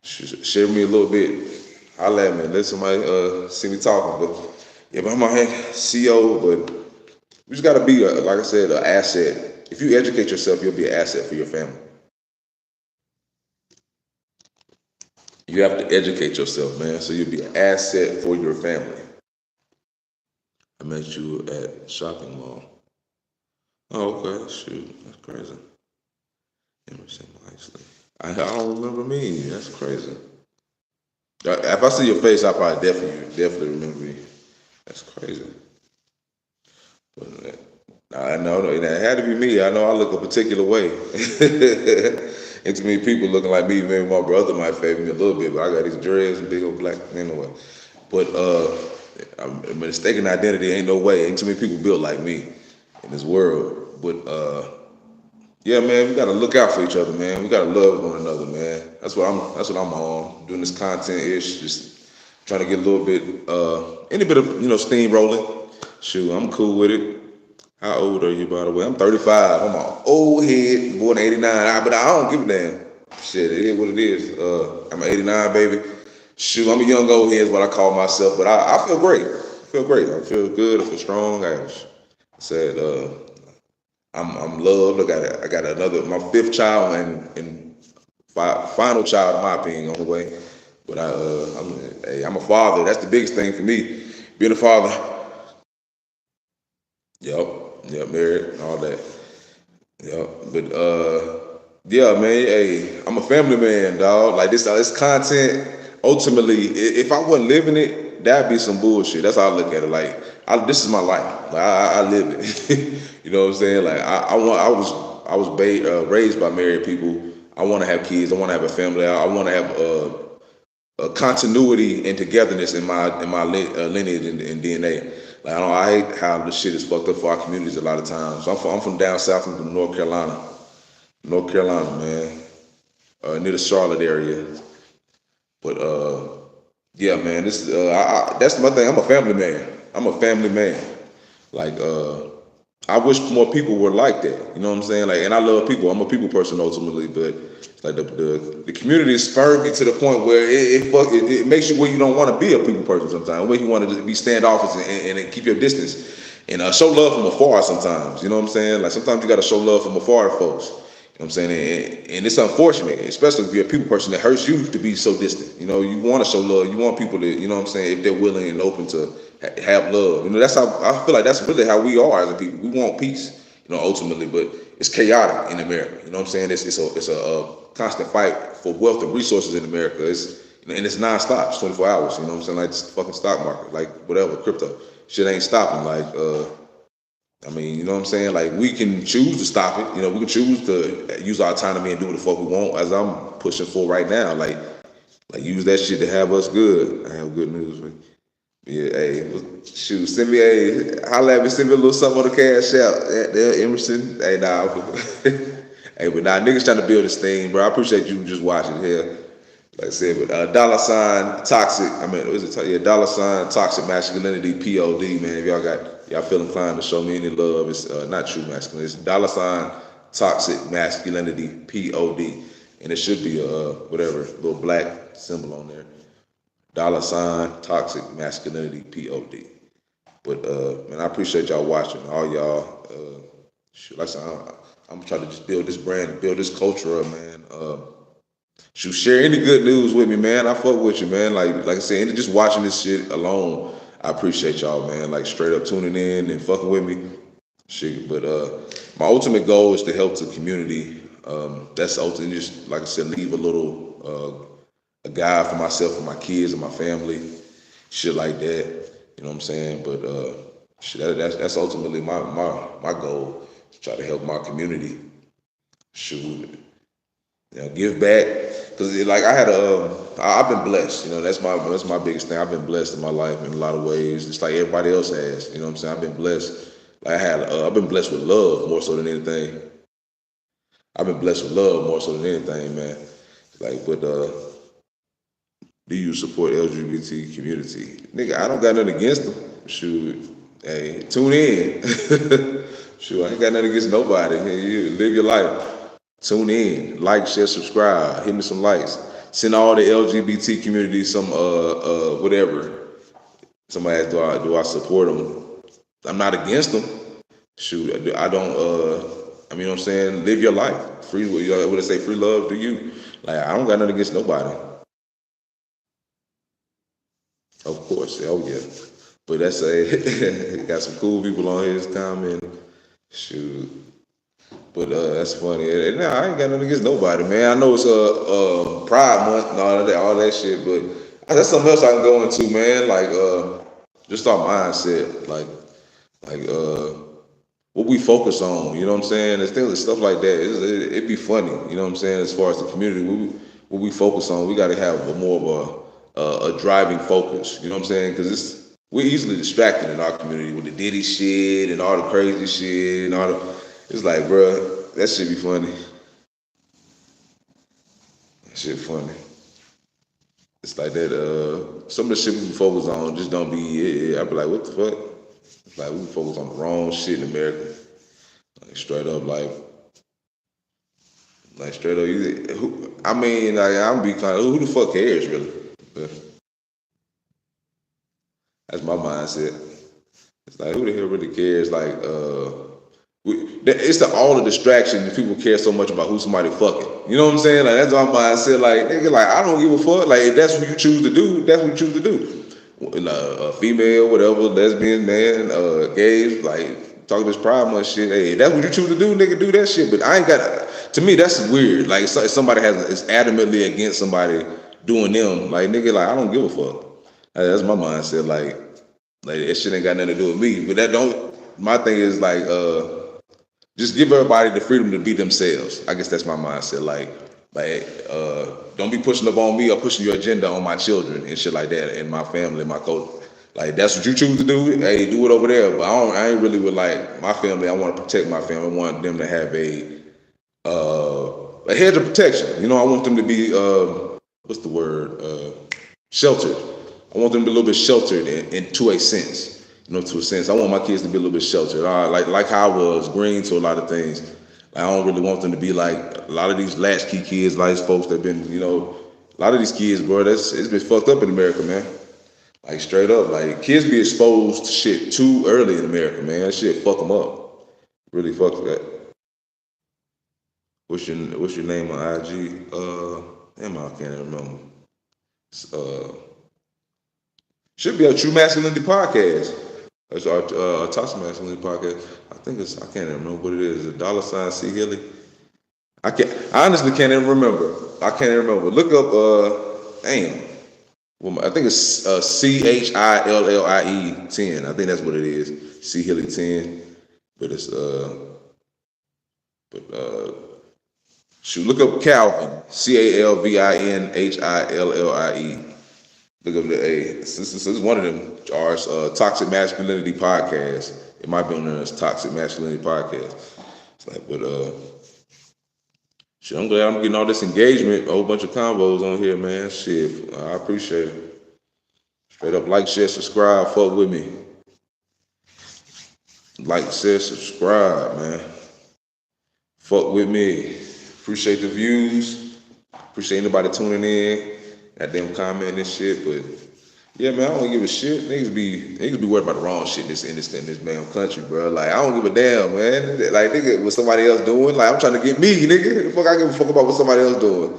Share me a little bit. Holla at me. Let somebody see me talking. But yeah, but I'm out here CEO, but you just gotta be like I said, an asset. If you educate yourself, you'll be an asset for your family. You have to educate yourself, man, so you'll be an asset for your family. I met you at shopping mall. Oh, okay. Shoot, that's crazy. Emerson Wisely. I don't remember me. That's crazy. If I see your face, I probably definitely remember you. That's crazy. But I know it had to be me. I know I look a particular way. And to me, people looking like me, maybe my brother might favor me a little bit, but I got these dreads and big old black anyway. But mistaken identity ain't no way. Ain't too many people built like me in this world. But yeah, man, we gotta look out for each other, man. We gotta love one another, man. That's what I'm on. Doing this content ish, just trying to get a little bit, any bit of steam rolling. Shoot, I'm cool with it. How old are you, by the way? I'm 35. I'm an old head, born in '89. But I don't give a damn. Shit, it is what it is. I'm an '89 baby. Shoot, I'm a young old head is what I call myself. But I feel great. I feel great. I feel good. I feel strong. I said, I'm loved. I got another, my fifth child and final child, in my opinion, on the way. But I'm a father. That's the biggest thing for me, being a father. Yep, married, and all that. Yep, but yeah, man. Hey, I'm a family man, dog. Like this content. Ultimately, if I wasn't living it, that'd be some bullshit. That's how I look at it. Like, this is my life. Like, I live it. You know what I'm saying? Like, I was raised by married people. I want to have kids. I want to have a family. I want to have a continuity and togetherness in my lineage and DNA. Like, I hate how the shit is fucked up for our communities a lot of times. So I'm from down south from North Carolina, man, near the Charlotte area. But yeah, man, this that's my thing. I'm a family man. Like, I wish more people were like that. You know what I'm saying? Like, and I love people. I'm a people person ultimately, but it's like the community spurred me to the point where it makes you where you don't want to be a people person sometimes. Where you want to just be standoffish and keep your distance and show love from afar sometimes. You know what I'm saying? Like, sometimes you got to show love from afar to folks. You know what I'm saying? And it's unfortunate, especially if you're a people person, that hurts you to be so distant. You want to show love. You want people to, you know what I'm saying, if they're willing and open to have love. That's how I feel like that's really how we are as a people. We want peace, ultimately, but it's chaotic in America. You know what I'm saying? It's a constant fight for wealth and resources in America. And it's nonstop. It's 24 hours. You know what I'm saying? Like this fucking stock market, like whatever, crypto. Shit ain't stopping. Like, you know what I'm saying? Like, we can choose to stop it. We can choose to use our autonomy and do what the fuck we want, as I'm pushing for right now. Like use that shit to have us good. I have good news for you. Yeah, hey, shoot, send me holla at me, send me a little something on the cash out. There, Emerson. Hey, nah. Hey, but nah, niggas trying to build this thing, bro. I appreciate you just watching here. Like I said, but dollar sign toxic. I mean, was it? Yeah, dollar sign toxic masculinity. POD. Man, if y'all feel inclined to show me any love, it's not true masculinity. It's dollar sign toxic masculinity. POD, and it should be a whatever little black symbol on there. Dollar sign toxic masculinity. POD. But man, I appreciate y'all watching. All y'all. Shoot, like I said, I'm trying to just build this brand, build this culture up, man. Shoot, share any good news with me, man. I fuck with you, man. Like I said, just watching this shit alone, I appreciate y'all, man. Like straight up tuning in and fucking with me. Shit, but my ultimate goal is to help the community. That's ultimate. Just like I said, leave a little a guide for myself and my kids and my family, shit like that. You know what I'm saying? But shit, that's ultimately my goal. To try to help my community. Shoot, give back. Cause like I've been blessed. You know, that's my biggest thing. I've been blessed in my life in a lot of ways, just like everybody else has. You know what I'm saying? I've been blessed. Like I've been blessed with love more so than anything. I've been blessed with love more so than anything, man. Like, but do you support LGBT community? Nigga, I don't got nothing against them. Shoot, hey, tune in. Shoot, I ain't got nothing against nobody. Hey, you live your life. Tune in, like, share, subscribe, hit me some likes. Send all the LGBT community some whatever. Somebody asked, do I support them? I'm not against them. Shoot, I don't. I mean, what I'm saying, live your life. Free. What they say? Free love to you. Like I don't got nothing against nobody. Of course, oh yeah. But that's got some cool people on his comment. Shoot. But that's funny. And nah, I ain't got nothing against nobody, man. I know it's Pride Month and all that shit, but that's something else I can go into, man. Like just our mindset, like what we focus on. You know what I'm saying? There's things, stuff like that. It'd be funny. You know what I'm saying? As far as the community, what we focus on, we got to have more of a driving focus. You know what I'm saying? Because we're easily distracted in our community with the Diddy shit and all the crazy shit and all the. It's like, bruh, that shit be funny. That shit funny. It's like that. Some of the shit we focus on just don't be. I be like, what the fuck? It's like we focus on the wrong shit in America. Like straight up, like straight up. I mean, like I'm be kind of who the fuck cares really? But that's my mindset. It's like who the hell really cares? Like it's all the distraction that people care so much about who somebody fucking. You know what I'm saying? Like that's my mindset. Like nigga, like I don't give a fuck. Like if that's what you choose to do, that's what you choose to do. Female, whatever, lesbian, man, gays, like talking this Pride Month shit. Hey, if that's what you choose to do, nigga, do that shit. But I ain't got. To me, that's weird. Like if somebody is adamantly against somebody doing them, like nigga, like I don't give a fuck. That's my mindset. Like that shit ain't got nothing to do with me. But that don't. My thing is like just give everybody the freedom to be themselves. I guess that's my mindset. Like, don't be pushing up on me or pushing your agenda on my children and shit like that, and my family, and my culture. Like, that's what you choose to do. Hey, do it over there. But I ain't really with like my family. I want to protect my family. I want them to have a hedge of protection. You know, I want them to be what's the word? Sheltered. I want them to be a little bit sheltered into a sense. You know, to a sense. I want my kids to be a little bit sheltered. Like how I was green to a lot of things. I don't really want them to be like a lot of these latchkey kids, a lot of these folks that been, you know, a lot of these kids, bro, it's been fucked up in America, man. Like straight up, like kids be exposed to shit too early in America, man. That shit fuck them up. Really fuck that. What's your name on IG? Damn, I can't remember. Uh, should be a True Masculinity podcast. That's our Toxic Masculinity podcast. I can't even remember what it is. A dollar sign C Hilly. I honestly can't even remember. I can't even remember. Look up damn. Well, I think it's CHILLIE 10. I think that's what it is. C Hilly 10. But it's shoot, look up Calvin. CALVINHILLIE. Look up the A. This is one of them. Ours, Toxic Masculinity Podcast. It might be on there as Toxic Masculinity Podcast. It's like, but Shit, I'm glad I'm getting all this engagement, a whole bunch of combos on here, man. Shit, I appreciate it. Straight up, like, share, subscribe, fuck with me. Like, share, subscribe, man. Fuck with me. Appreciate the views. Appreciate anybody tuning in. That damn comment and shit, but yeah, man, I don't give a shit. Niggas be worried about the wrong shit in this damn country, bro. Like, I don't give a damn, man. Like, nigga, what somebody else doing? Like, I'm trying to get me, nigga. The fuck I give a fuck about what somebody else doing?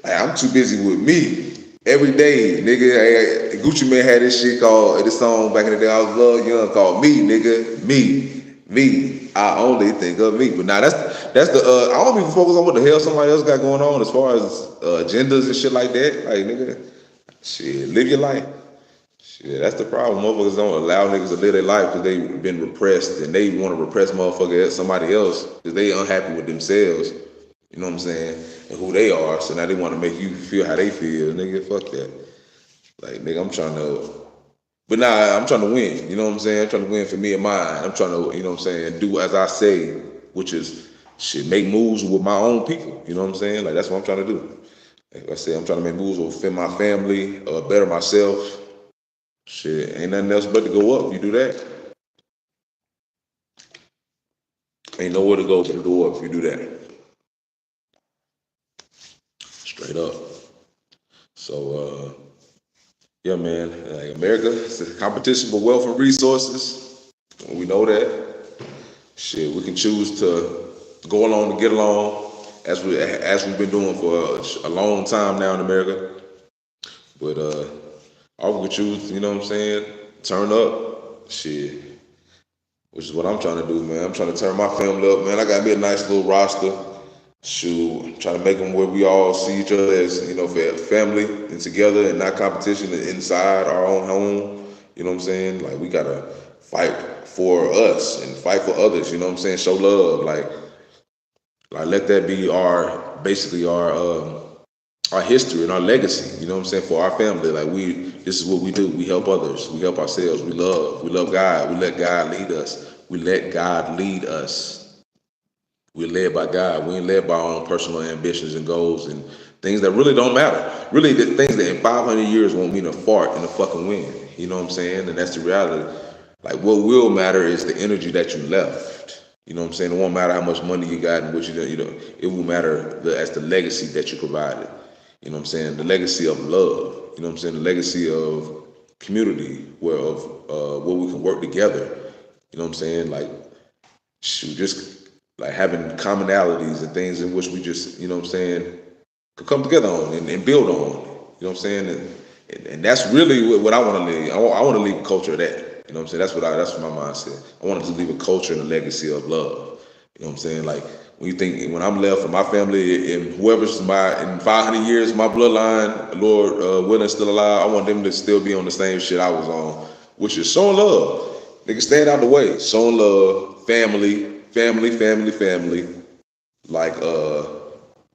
Like, I'm too busy with me. Every day, nigga. Hey, Gucci Man had this song back in the day. I was Love Young called Me, nigga. Me. I only think of me. But now that's the I don't even focus on what the hell somebody else got going on as far as agendas and shit like that. Like, nigga, shit, live your life. Shit, that's the problem. Motherfuckers don't allow niggas to live their life because they've been repressed, and they want to repress somebody else because they unhappy with themselves. You know what I'm saying? And who they are. So now they want to make you feel how they feel. Nigga, fuck that. Like, nigga, I'm trying to win. You know what I'm saying? I'm trying to win for me and mine. I'm trying to, you know what I'm saying, do as I say, which is shit, make moves with my own people. You know what I'm saying? Like, that's what I'm trying to do. Like I said, I'm trying to make moves with fit my family, better myself. Shit, ain't nothing else but to go up. You do that. Ain't nowhere to go but to go up if you do that. Straight up. So, yeah, man. Like America, it's a competition for wealth and resources. We know that. Shit, we can choose to go along to get along, as we've been doing for a long time now in America. But all we can choose, you know what I'm saying, turn up. Shit, which is what I'm trying to do, man. I'm trying to turn my family up, man. I got me a nice little roster. Shoot, I'm trying to make them where we all see each other as, family and together and not competition inside our own home. You know what I'm saying? Like, we gotta fight for us and fight for others. You know what I'm saying? Show love, like let that be basically our history and our legacy. You know what I'm saying? For our family, like this is what we do. We help others. We help ourselves. We love God. We let God lead us. We let God lead us. We're led by God. We ain't led by our own personal ambitions and goals and things that really don't matter. Really, the things that in 500 years won't mean a fart in the fucking wind. You know what I'm saying? And that's the reality. Like, what will matter is the energy that you left. You know what I'm saying? It won't matter how much money you got and what you do. It will matter as the legacy that you provided. You know what I'm saying? The legacy of love. You know what I'm saying? The legacy of community, where we can work together. You know what I'm saying? Like, shoot, just like having commonalities and things in which we just, you know what I'm saying, could come together on and build on. You know what I'm saying? And that's really what I want to leave. I want to leave a culture of that. You know what I'm saying? That's what my mindset. I wanted to leave a culture and a legacy of love. You know what I'm saying? Like, when I'm left for my family and whoever's in 500 years, my bloodline, Lord willing, still alive, I want them to still be on the same shit I was on, which is showing love. Nigga, stand out the way. Showing love, family. Like,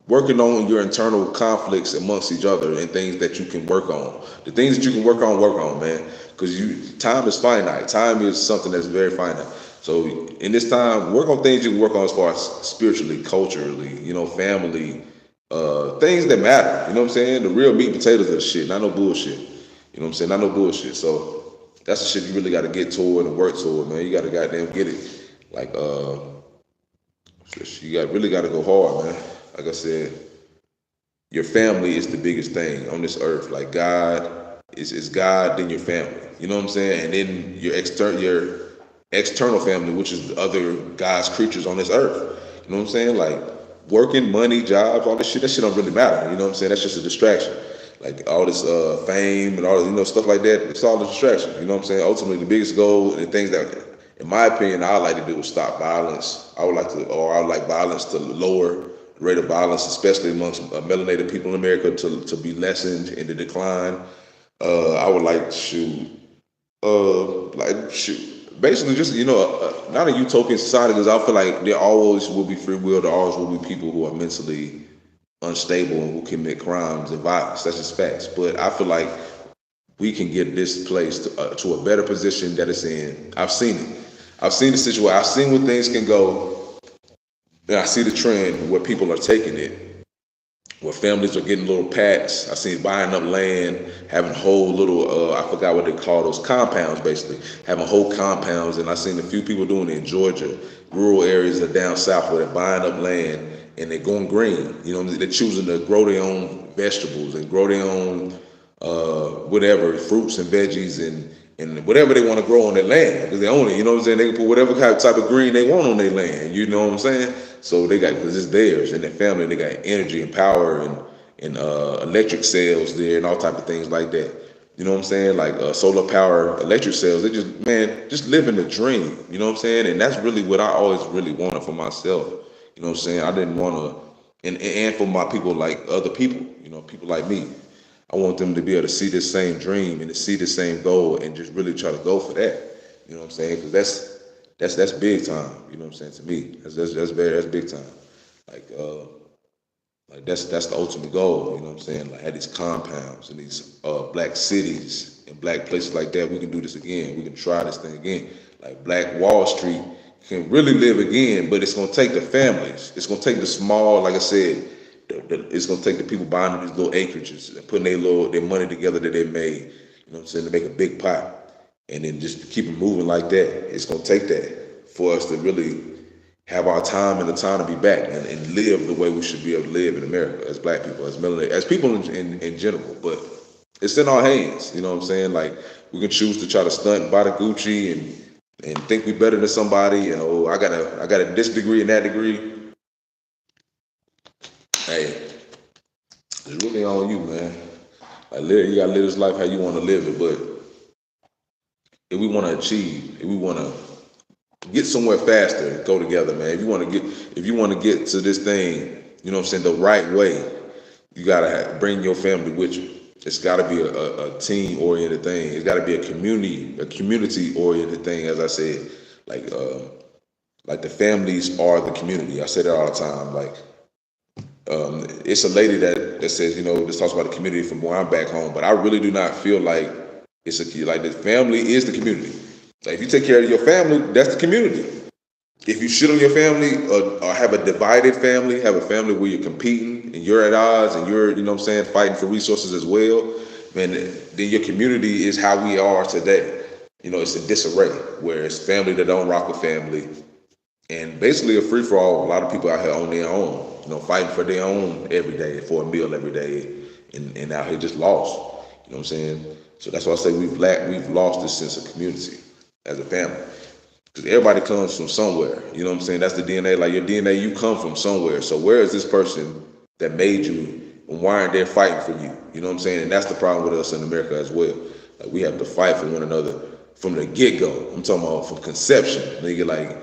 working on your internal conflicts amongst each other and things that you can work on. The things that you can work on, man. Because time is finite. Time is something that's very finite. So in this time, work on things you can work on as far as spiritually, culturally, family, things that matter. You know what I'm saying? The real meat and potatoes of the shit, not no bullshit. You know what I'm saying? Not no bullshit. So that's the shit you really got to get toward and work toward, man. You got to goddamn get it. Like, really got to go hard, man. Like I said, your family is the biggest thing on this earth. Like, God is God, then your family. You know what I'm saying? And then your external family, which is the other God's creatures on this earth. You know what I'm saying? Like, working, money, jobs, all this shit. That shit don't really matter. You know what I'm saying? That's just a distraction. Like, all this fame and all this, stuff like that. It's all a distraction. You know what I'm saying? Ultimately, the biggest goal and the things that, in my opinion, I'd like to do is stop violence. I would like violence to lower the rate of violence, especially amongst melanated people in America, to be lessened and to decline. I would like basically just, not a utopian society, because I feel like there always will be free will. There always will be people who are mentally unstable and who commit crimes and violence. That's just facts. But I feel like we can get this place to a better position that it's in. I've seen it. I've seen the situation. I've seen where things can go, and I see the trend where people are taking it. where families are getting little packs. I seen buying up land, having whole little, I forgot what they call those compounds, basically having whole compounds. And I seen a few people doing it in Georgia, rural areas of down south where they're buying up land and they're going green. You know, they're choosing to grow their own vegetables and grow their own whatever fruits and veggies and whatever they want to grow on their land because they own it. You know what I'm saying? They can put whatever type of green they want on their land. You know what I'm saying? So they got because it's theirs and their family. They got energy and power and electric cells there and all type of things like that. You know what I'm saying? Like solar power, electric cells. They just just living the dream. You know what I'm saying? And that's really what I always really wanted for myself. You know what I'm saying? I didn't want to, and for my people like other people. You know, people like me. I want them to be able to see this same dream and to see the same goal and just really try to go for that. You know what I'm saying? Because that's big time. You know what I'm saying? To me, that's big time. Like that's the ultimate goal. You know what I'm saying? Like had these compounds and these black cities and black places like that. We can do this again. We can try this thing again. Like Black Wall Street can really live again, but it's gonna take the families. It's gonna take the small, like I said, it's gonna take the people buying these little acreages and putting their money together that they made. You know what I'm saying? To make a big pot and then just keep it moving like that. It's gonna take that for us to really have our time and the time to be back and live the way we should be able to live in America as black people, as melanated, as people in general. But it's in our hands. You know what I'm saying? Like we can choose to try to stunt and buy the Gucci and think we better than somebody. And oh, I got this degree and that degree. Hey, it's really on you, man. Like you gotta live this life how you want to live it. But if we want to achieve, if we want to get somewhere faster, go together, man. If you want to get to this thing, you know what I'm saying, the right way, you gotta bring your family with you. It's got to be a team oriented thing. It's got to be a community oriented thing. As I said, like the families are the community. I say that all the time. Like it's a lady that says, you know, this talks about the community from where I'm back home, but I really do not feel like like the family is the community. Like if you take care of your family, that's the community. If you shit on your family or have a divided family, have a family where you're competing and you're at odds and you're, you know what I'm saying, fighting for resources as well, man, then your community is how we are today. You know, it's a disarray where it's family that don't rock with family and basically a free for all. A lot of people out here on their own, you know, fighting for their own every day, for a meal every day, and out here just lost. You know what I'm saying? So that's why I say we've lost this sense of community as a family. Because everybody comes from somewhere. You know what I'm saying? That's the DNA. Like your DNA, you come from somewhere. So where is this person that made you and why aren't they fighting for you? You know what I'm saying? And that's the problem with us in America as well. Like we have to fight for one another from the get-go. I'm talking about from conception. Nigga, like,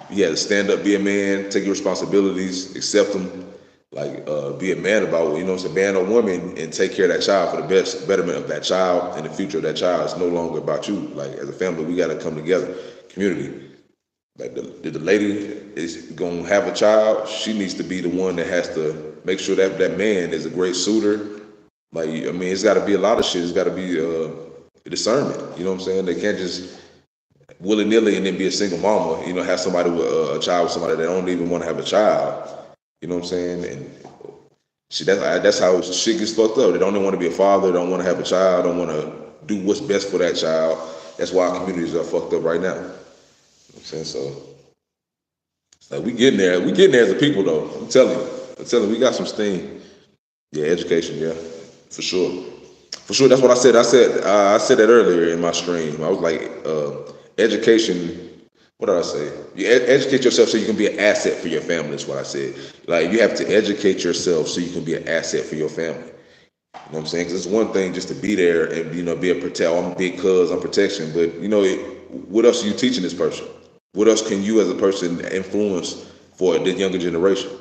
you have to stand up, be a man, take your responsibilities, accept them, like be a man about it, you know what I'm saying, man or woman, and take care of that child for the best betterment of that child and the future of that child. It's no longer about you. Like as a family, we got to come together, community. Like the lady is gonna have a child, she needs to be the one that has to make sure that that man is a great suitor. Like I mean, it's got to be a lot of shit. It's got to be discernment. You know what I'm saying? They can't just willy nilly and then be a single mama. You know, have somebody with a child with somebody that don't even want to have a child. You know what I'm saying? And see, that's how shit gets fucked up. They don't even want to be a father. Don't want to have a child. Don't want to do what's best for that child. That's why our communities are fucked up right now. You know what I'm saying? So, like, we getting there. We getting there as a people, though. I'm telling you, we got some steam. Yeah, education. Yeah, for sure. For sure. That's what I said. I said that earlier in my stream. I was like, education. What did I say? You educate yourself so you can be an asset for your family. Is what I said. Like you have to educate yourself so you can be an asset for your family. You know what I'm saying? Because it's one thing just to be there and be a protect. I'm a big cuz, I'm protection. But what else are you teaching this person? What else can you as a person influence for the younger generation? You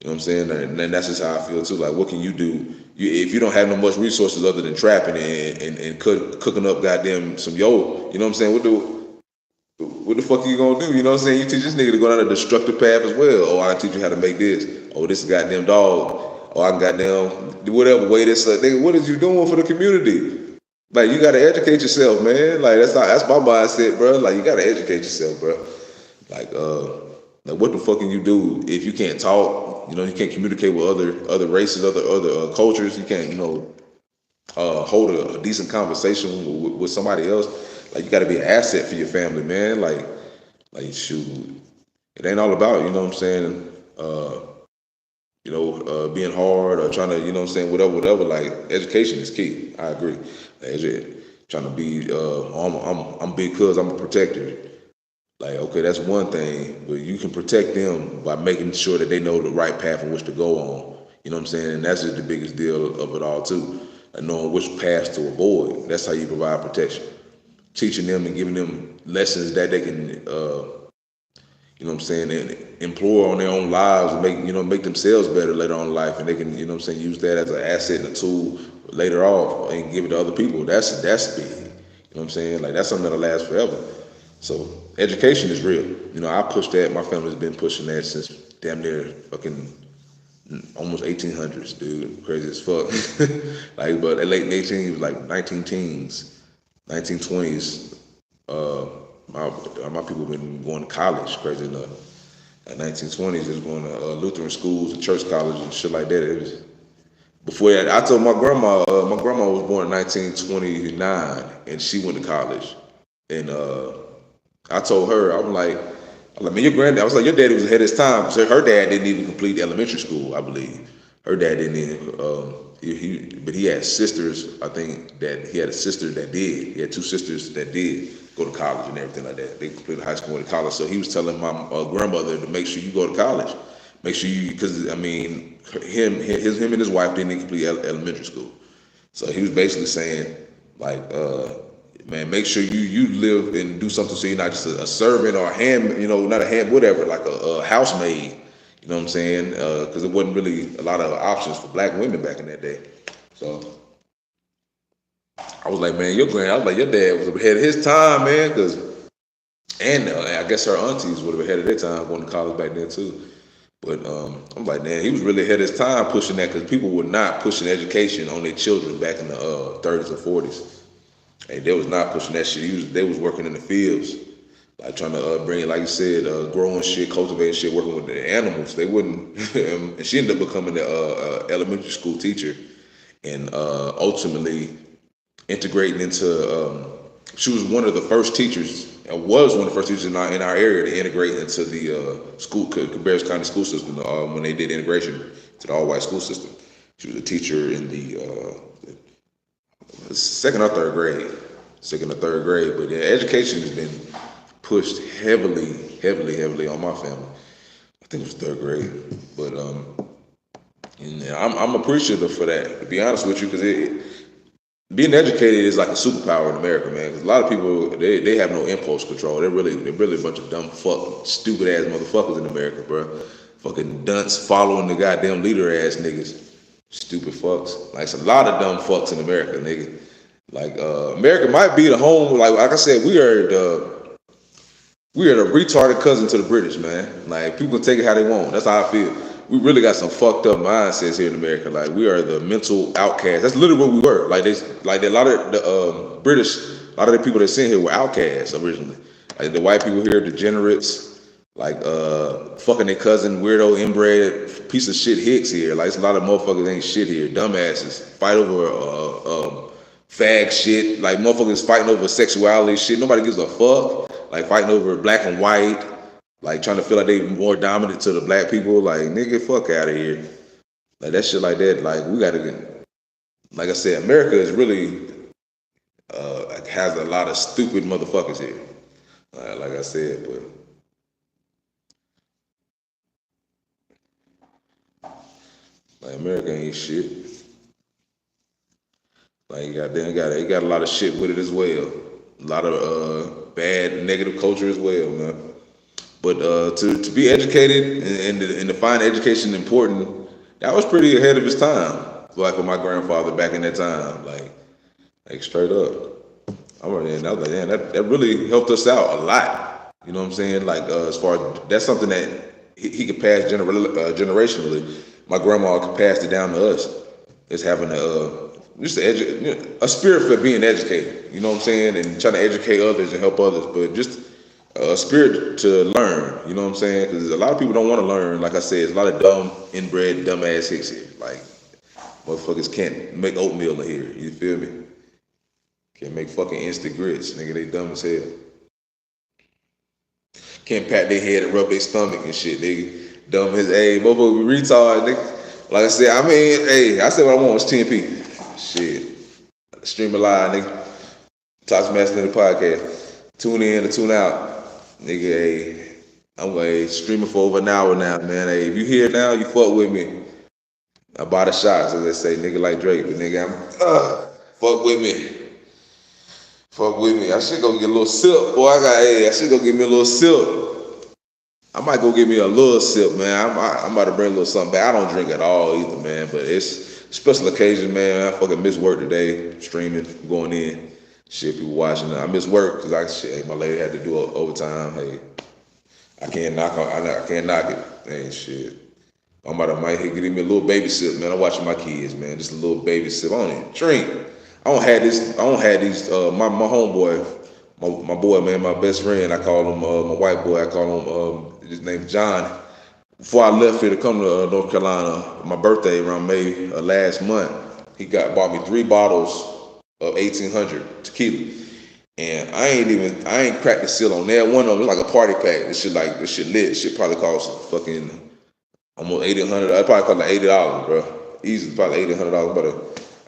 know what I'm saying? And that's just how I feel too. Like, what can you do? If you don't have no much resources other than trapping and cooking up goddamn some yo, you know what I'm saying? What the fuck are you gonna do? You know what I'm saying? You teach this nigga to go down a destructive path as well. Oh, I teach you how to make this. Oh, this is goddamn dog. Oh, I can goddamn whatever way this. Nigga, what is you doing for the community? Like, you gotta educate yourself, man. Like that's my mindset, bro. Like, you gotta educate yourself, bro. Like Like, what the fuck can you do if you can't talk? You know, you can't communicate with other races, other cultures. You can't, hold a decent conversation with somebody else. Like, you got to be an asset for your family, man. Like shoot, it ain't all about, you know what I'm saying, being hard or trying to, you know what I'm saying, whatever. Like, education is key. I agree. Trying to be, I'm big cuz I'm a protector. Like, okay, that's one thing, but you can protect them by making sure that they know the right path in which to go on. You know what I'm saying? And that's just the biggest deal of it all too. And knowing which paths to avoid. That's how you provide protection. Teaching them and giving them lessons that they can, you know what I'm saying, and employ on their own lives and make themselves better later on in life, and they can, you know what I'm saying, use that as an asset and a tool later on and give it to other people. That's big. You know what I'm saying? Like, that's something that'll last forever. So education is real. You know, I push that. My family's been pushing that since damn near fucking almost 1800s, dude. Crazy as fuck. Like, but late 18s, like 19 teens, 1920s. My people been going to college. Crazy enough. At 1920s, they was going to Lutheran schools and church colleges and shit like that. It was before that. I told my grandma. My grandma was born in 1929, and she went to college. And I told her, man, your granddad. I was like, your daddy was ahead of his time. So her dad didn't even complete elementary school, I believe. Her dad didn't even. But he had sisters. I think that he had a sister that did. He had two sisters that did go to college and everything like that. They completed high school and college. So he was telling my grandmother to make sure you go to college. Make sure you, because I mean, him and his wife didn't complete elementary school. So he was basically saying, like, man, make sure you live and do something so you're not just a servant or a hand, not a hand, whatever, like a housemaid. You know what I'm saying? Because there wasn't really a lot of options for black women back in that day. So I was like, man, your dad was ahead of his time, man. And I guess her aunties would have ahead of their time going to college back then too. But I'm like, man, he was really ahead of his time pushing that, because people were not pushing education on their children back in the 30s and 40s. Hey, they was not pushing that shit. They was working in the fields, like trying to bring, like you said, growing shit, cultivating shit, working with the animals. They wouldn't. And she ended up becoming the elementary school teacher, and ultimately integrating into. She was one of the first teachers, and was one of the first teachers in our area to integrate into the Cabarrus County school system when they did integration to the all-white school system. She was a teacher in the second or third grade. But yeah, education has been pushed heavily on my family. I think it was third grade, but and I'm appreciative for that, to be honest with you, because being educated is like a superpower in America, man. Because a lot of people they have no impulse control. They're really a bunch of dumb stupid ass motherfuckers in America, bro. Fucking dunce following the goddamn leader ass niggas. Stupid fucks. Like, it's a lot of dumb fucks in America, nigga. Like, America might be the home. Like I said, we are the retarded cousin to the British, man. Like, people take it how they want. That's how I feel. We really got some fucked up mindsets here in America. Like, we are the mental outcasts. That's literally what we were. Like, a lot of the British, a lot of the people that sent here were outcasts originally. Like, the white people here, degenerates, like fucking their cousin, weirdo, inbred, piece of shit hicks here. Like, it's a lot of motherfuckers ain't shit here. Dumbasses fight over fag shit. Like, motherfuckers fighting over sexuality shit. Nobody gives a fuck. Like, fighting over black and white. Like, trying to feel like they more dominant to the black people. Like, nigga, fuck out of here. Like, that shit like that. Like, we gotta get. Like I said, America is really has a lot of stupid motherfuckers here. Like I said, but like, America ain't shit. Like, it got a lot of shit with it as well. A lot of bad, negative culture as well, man. But to be educated and to find education important, that was pretty ahead of his time. Like, for my grandfather back in that time, like straight up. I was like, damn, that really helped us out a lot. You know what I'm saying? Like, as far as that's something that he could pass generationally. My grandma could pass it down to us. It's having a spirit for being educated. You know what I'm saying? And trying to educate others and help others. But just a spirit to learn. You know what I'm saying? Because a lot of people don't want to learn. Like I said, there's a lot of dumb, inbred, dumbass hicks here. Like motherfuckers can't make oatmeal in here. You feel me? Can't make fucking instant grits, nigga. They dumb as hell. Can't pat their head and rub their stomach and shit, nigga. Dumb as a motherfucker retard, nigga. Like I said, I mean, hey, I said what I want was 10p. Shit. Stream live, nigga. Toxic Masculinity Podcast. Tune in or tune out. Nigga, hey. I'm streaming for over an hour now, man. Hey, if you here now, you fuck with me. I buy the shots, as they say, nigga like Drake, but nigga, fuck with me. Fuck with me. I should go get a little sip. Boy, I should go get me a little sip. I might go get me a little sip, man. I'm about to bring a little something back. I don't drink at all either, man. But it's a special occasion, man. I fucking miss work today, streaming, going in. Shit, people watching. I miss work because my lady had to do overtime. Hey, I can't knock it. Hey, shit. Might give me a little baby sip, man. I'm watching my kids, man. Just a little baby sip. I don't even drink. I don't have these. My homeboy, my boy, man, my best friend. I call him my white boy. I call him his name John. Before I left here to come to North Carolina, my birthday around May last month, he bought me 3 bottles of 1800 tequila, and I ain't cracked the seal on that. One of them was like a party pack. This shit lit. This shit probably cost fucking almost $800. I probably cost like $80, bro. Easily probably $800, but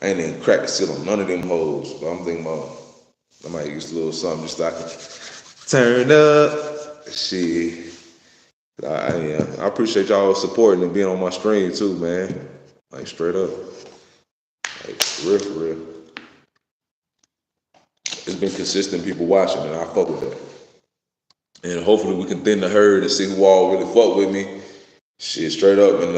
I ain't even cracked the seal on none of them hoes. But I'm thinking about I might use a little something just so I can turn up. Shit. I appreciate y'all supporting and being on my stream too, man. Like straight up. Like for real. It's been consistent people watching and I fuck with that. And hopefully we can thin the herd and see who all really fuck with me. Shit, straight up and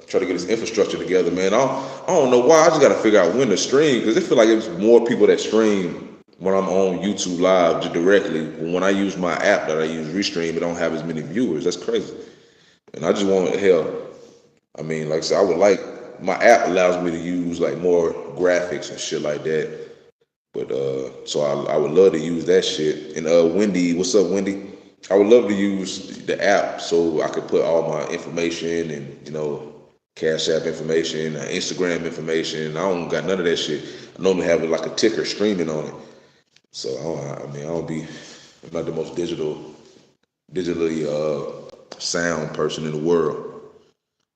try to get this infrastructure together, man. I don't know why. I just gotta figure out when to stream because it feel like it's more people that stream when I'm on YouTube Live just directly. When I use my app that I use Restream, it don't have as many viewers. That's crazy. And I just want hell. I mean, like I said, I would like my app allows me to use like more graphics and shit like that. But so I would love to use that shit. And Wendy, what's up, Wendy? I would love to use the app so I could put all my information and Cash App information, Instagram information. I don't got none of that shit. I normally have like a ticker streaming on it. So I'm not the most digitally sound person in the world.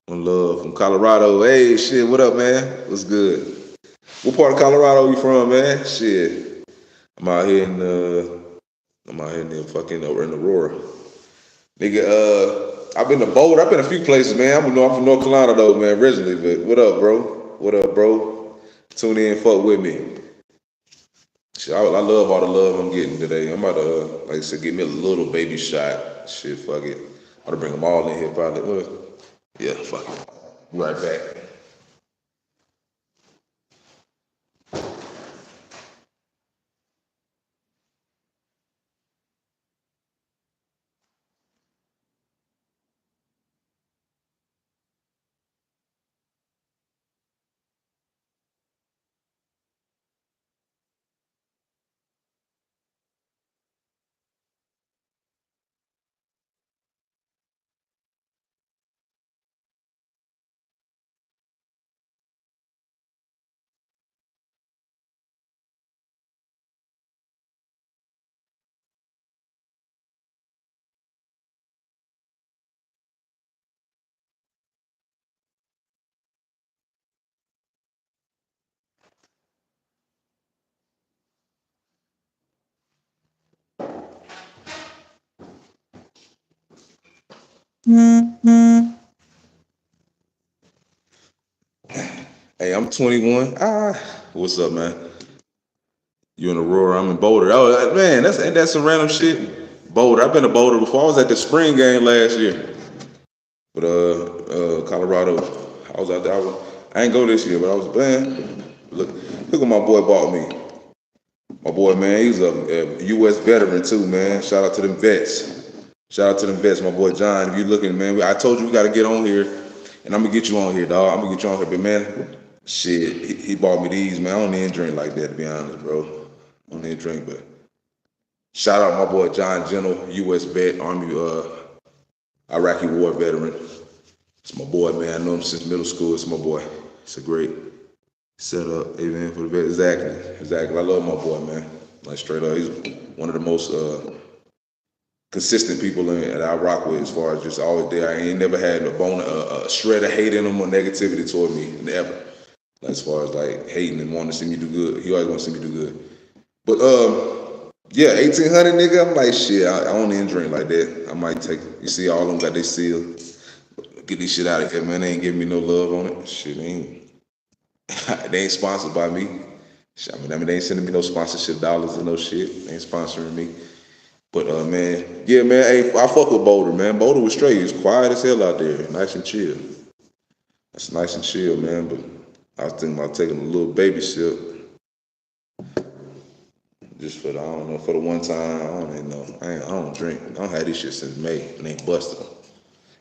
One love from Colorado. Hey, shit, what up, man? What's good? What part of Colorado you from, man? Shit, I'm out here in the fucking over in Aurora, nigga. I've been to Boulder. I've been a few places, man. I'm from North Carolina though, man, originally. But what up, bro? What up, bro? Tune in, fuck with me. Shit, I love all the love I'm getting today. I'm about to, like I said, give me a little baby shot. Shit, fuck it. I'm gonna bring them all in here probably. What? Yeah, fuck it. Be right back. Hey, I'm 21. What's up, man? You in Aurora? I'm in Boulder. Oh, man, ain't that some random shit? Boulder. I've been to Boulder before. I was at the spring game last year, but Colorado. I was out there. I ain't go this year, but I was man. Look what my boy bought me. My boy, man, he's a U.S. veteran too, man. Shout out to them vets. Shout out to them vets, my boy John. If you looking, man, I told you we got to get on here, and I'm gonna get you on here, dog. I'm gonna get you on here, but man, shit, he bought me these, man. I don't even drink like that, to be honest, bro. I don't even drink, but Shout out my boy John Gentle, U.S. vet, Army Iraqi war veteran. It's my boy, man. I know him since middle school. It's my boy. It's a great setup, amen, for the vet. Exactly. I love my boy, man. Like straight up, he's one of the most consistent people that I rock with as far as just always there. I ain't never had a shred of hate in him or negativity toward me, never. As far as like hating and wanting to see me do good, he always wants to see me do good. But yeah, 1800 nigga. I'm like shit. I don't even drink like that. I might take. You see, all of them got their seal. Get this shit out of here, man. They ain't giving me no love on it. Shit, they ain't. They ain't sponsored by me. I mean, they ain't sending me no sponsorship dollars or no shit. They ain't sponsoring me. But man, yeah, man. Hey, I fuck with Boulder, man. Boulder was straight. It's quiet as hell out there, nice and chill. That's nice and chill, man. But I was thinking about taking a little baby sip, just for the, I don't know, for the one time. I don't even know. I don't drink. I don't have this shit since May, and they busted them.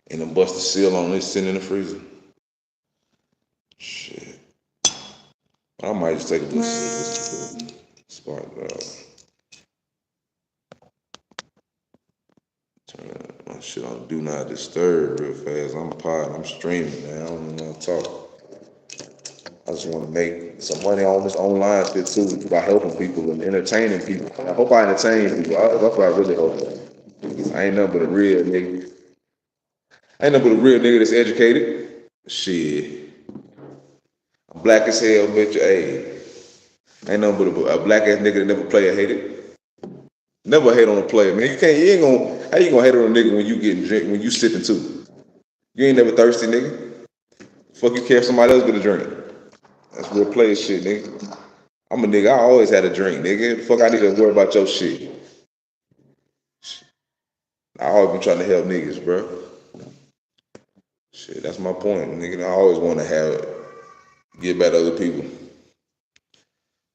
And them busted seal on it, sitting in the freezer. Shit. I might just take a little sip. Spark. Turn my shit on do not disturb real fast. I'm pod. I'm streaming, man. I don't even want to talk. I just want to make some money on this online shit too by helping people and entertaining people. I hope I entertain people. That's what I really hope. I ain't nothing but a real nigga. I ain't nothing but a real nigga that's educated. Shit. I'm black as hell, bitch. Hey. Ain't nothing but a black ass nigga that never play or hated. Never hate on a player, man. You ain't gonna, how you gonna hate on a nigga when you getting drink, when you sipping too? You ain't never thirsty, nigga. Fuck you care if somebody else get a drink. That's real player shit, nigga. I'm a nigga, I always had a drink, nigga. Fuck I need to worry about your shit. I always been trying to help niggas, bro. Shit, that's my point, nigga. I always wanna give back to other people.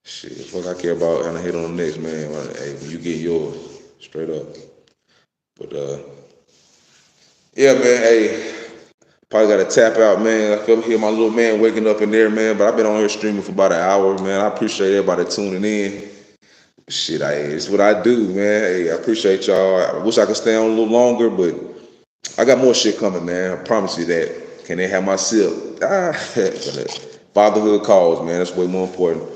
Shit, fuck I care about and I hit on the next man. Hey, when you get yours, straight up. But yeah, man. Hey, probably got to tap out, man. I feel hear my little man waking up in there, man. But I've been on here streaming for about an hour, man. I appreciate everybody tuning in. Shit, it's what I do, man. Hey, I appreciate y'all. I wish I could stay on a little longer, but I got more shit coming, man. I promise you that. Can they have my sip? Fatherhood calls, man. That's way more important.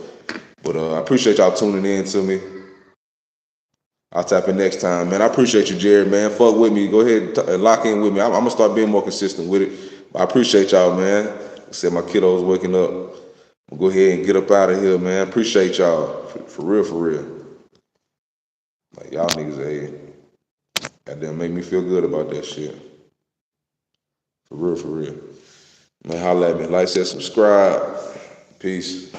But I appreciate y'all tuning in to me. I'll tap in next time, man. I appreciate you, Jared, man. Fuck with me. Go ahead and lock in with me. I'm gonna start being more consistent with it. But I appreciate y'all, man. Like I said my kiddos waking up. I'll go ahead and get up out of here, man. Appreciate y'all. For real, for real. Like y'all niggas, hey, goddamn make me feel good about that shit. For real, for real. Man, holla at me. Like, share, subscribe. Peace.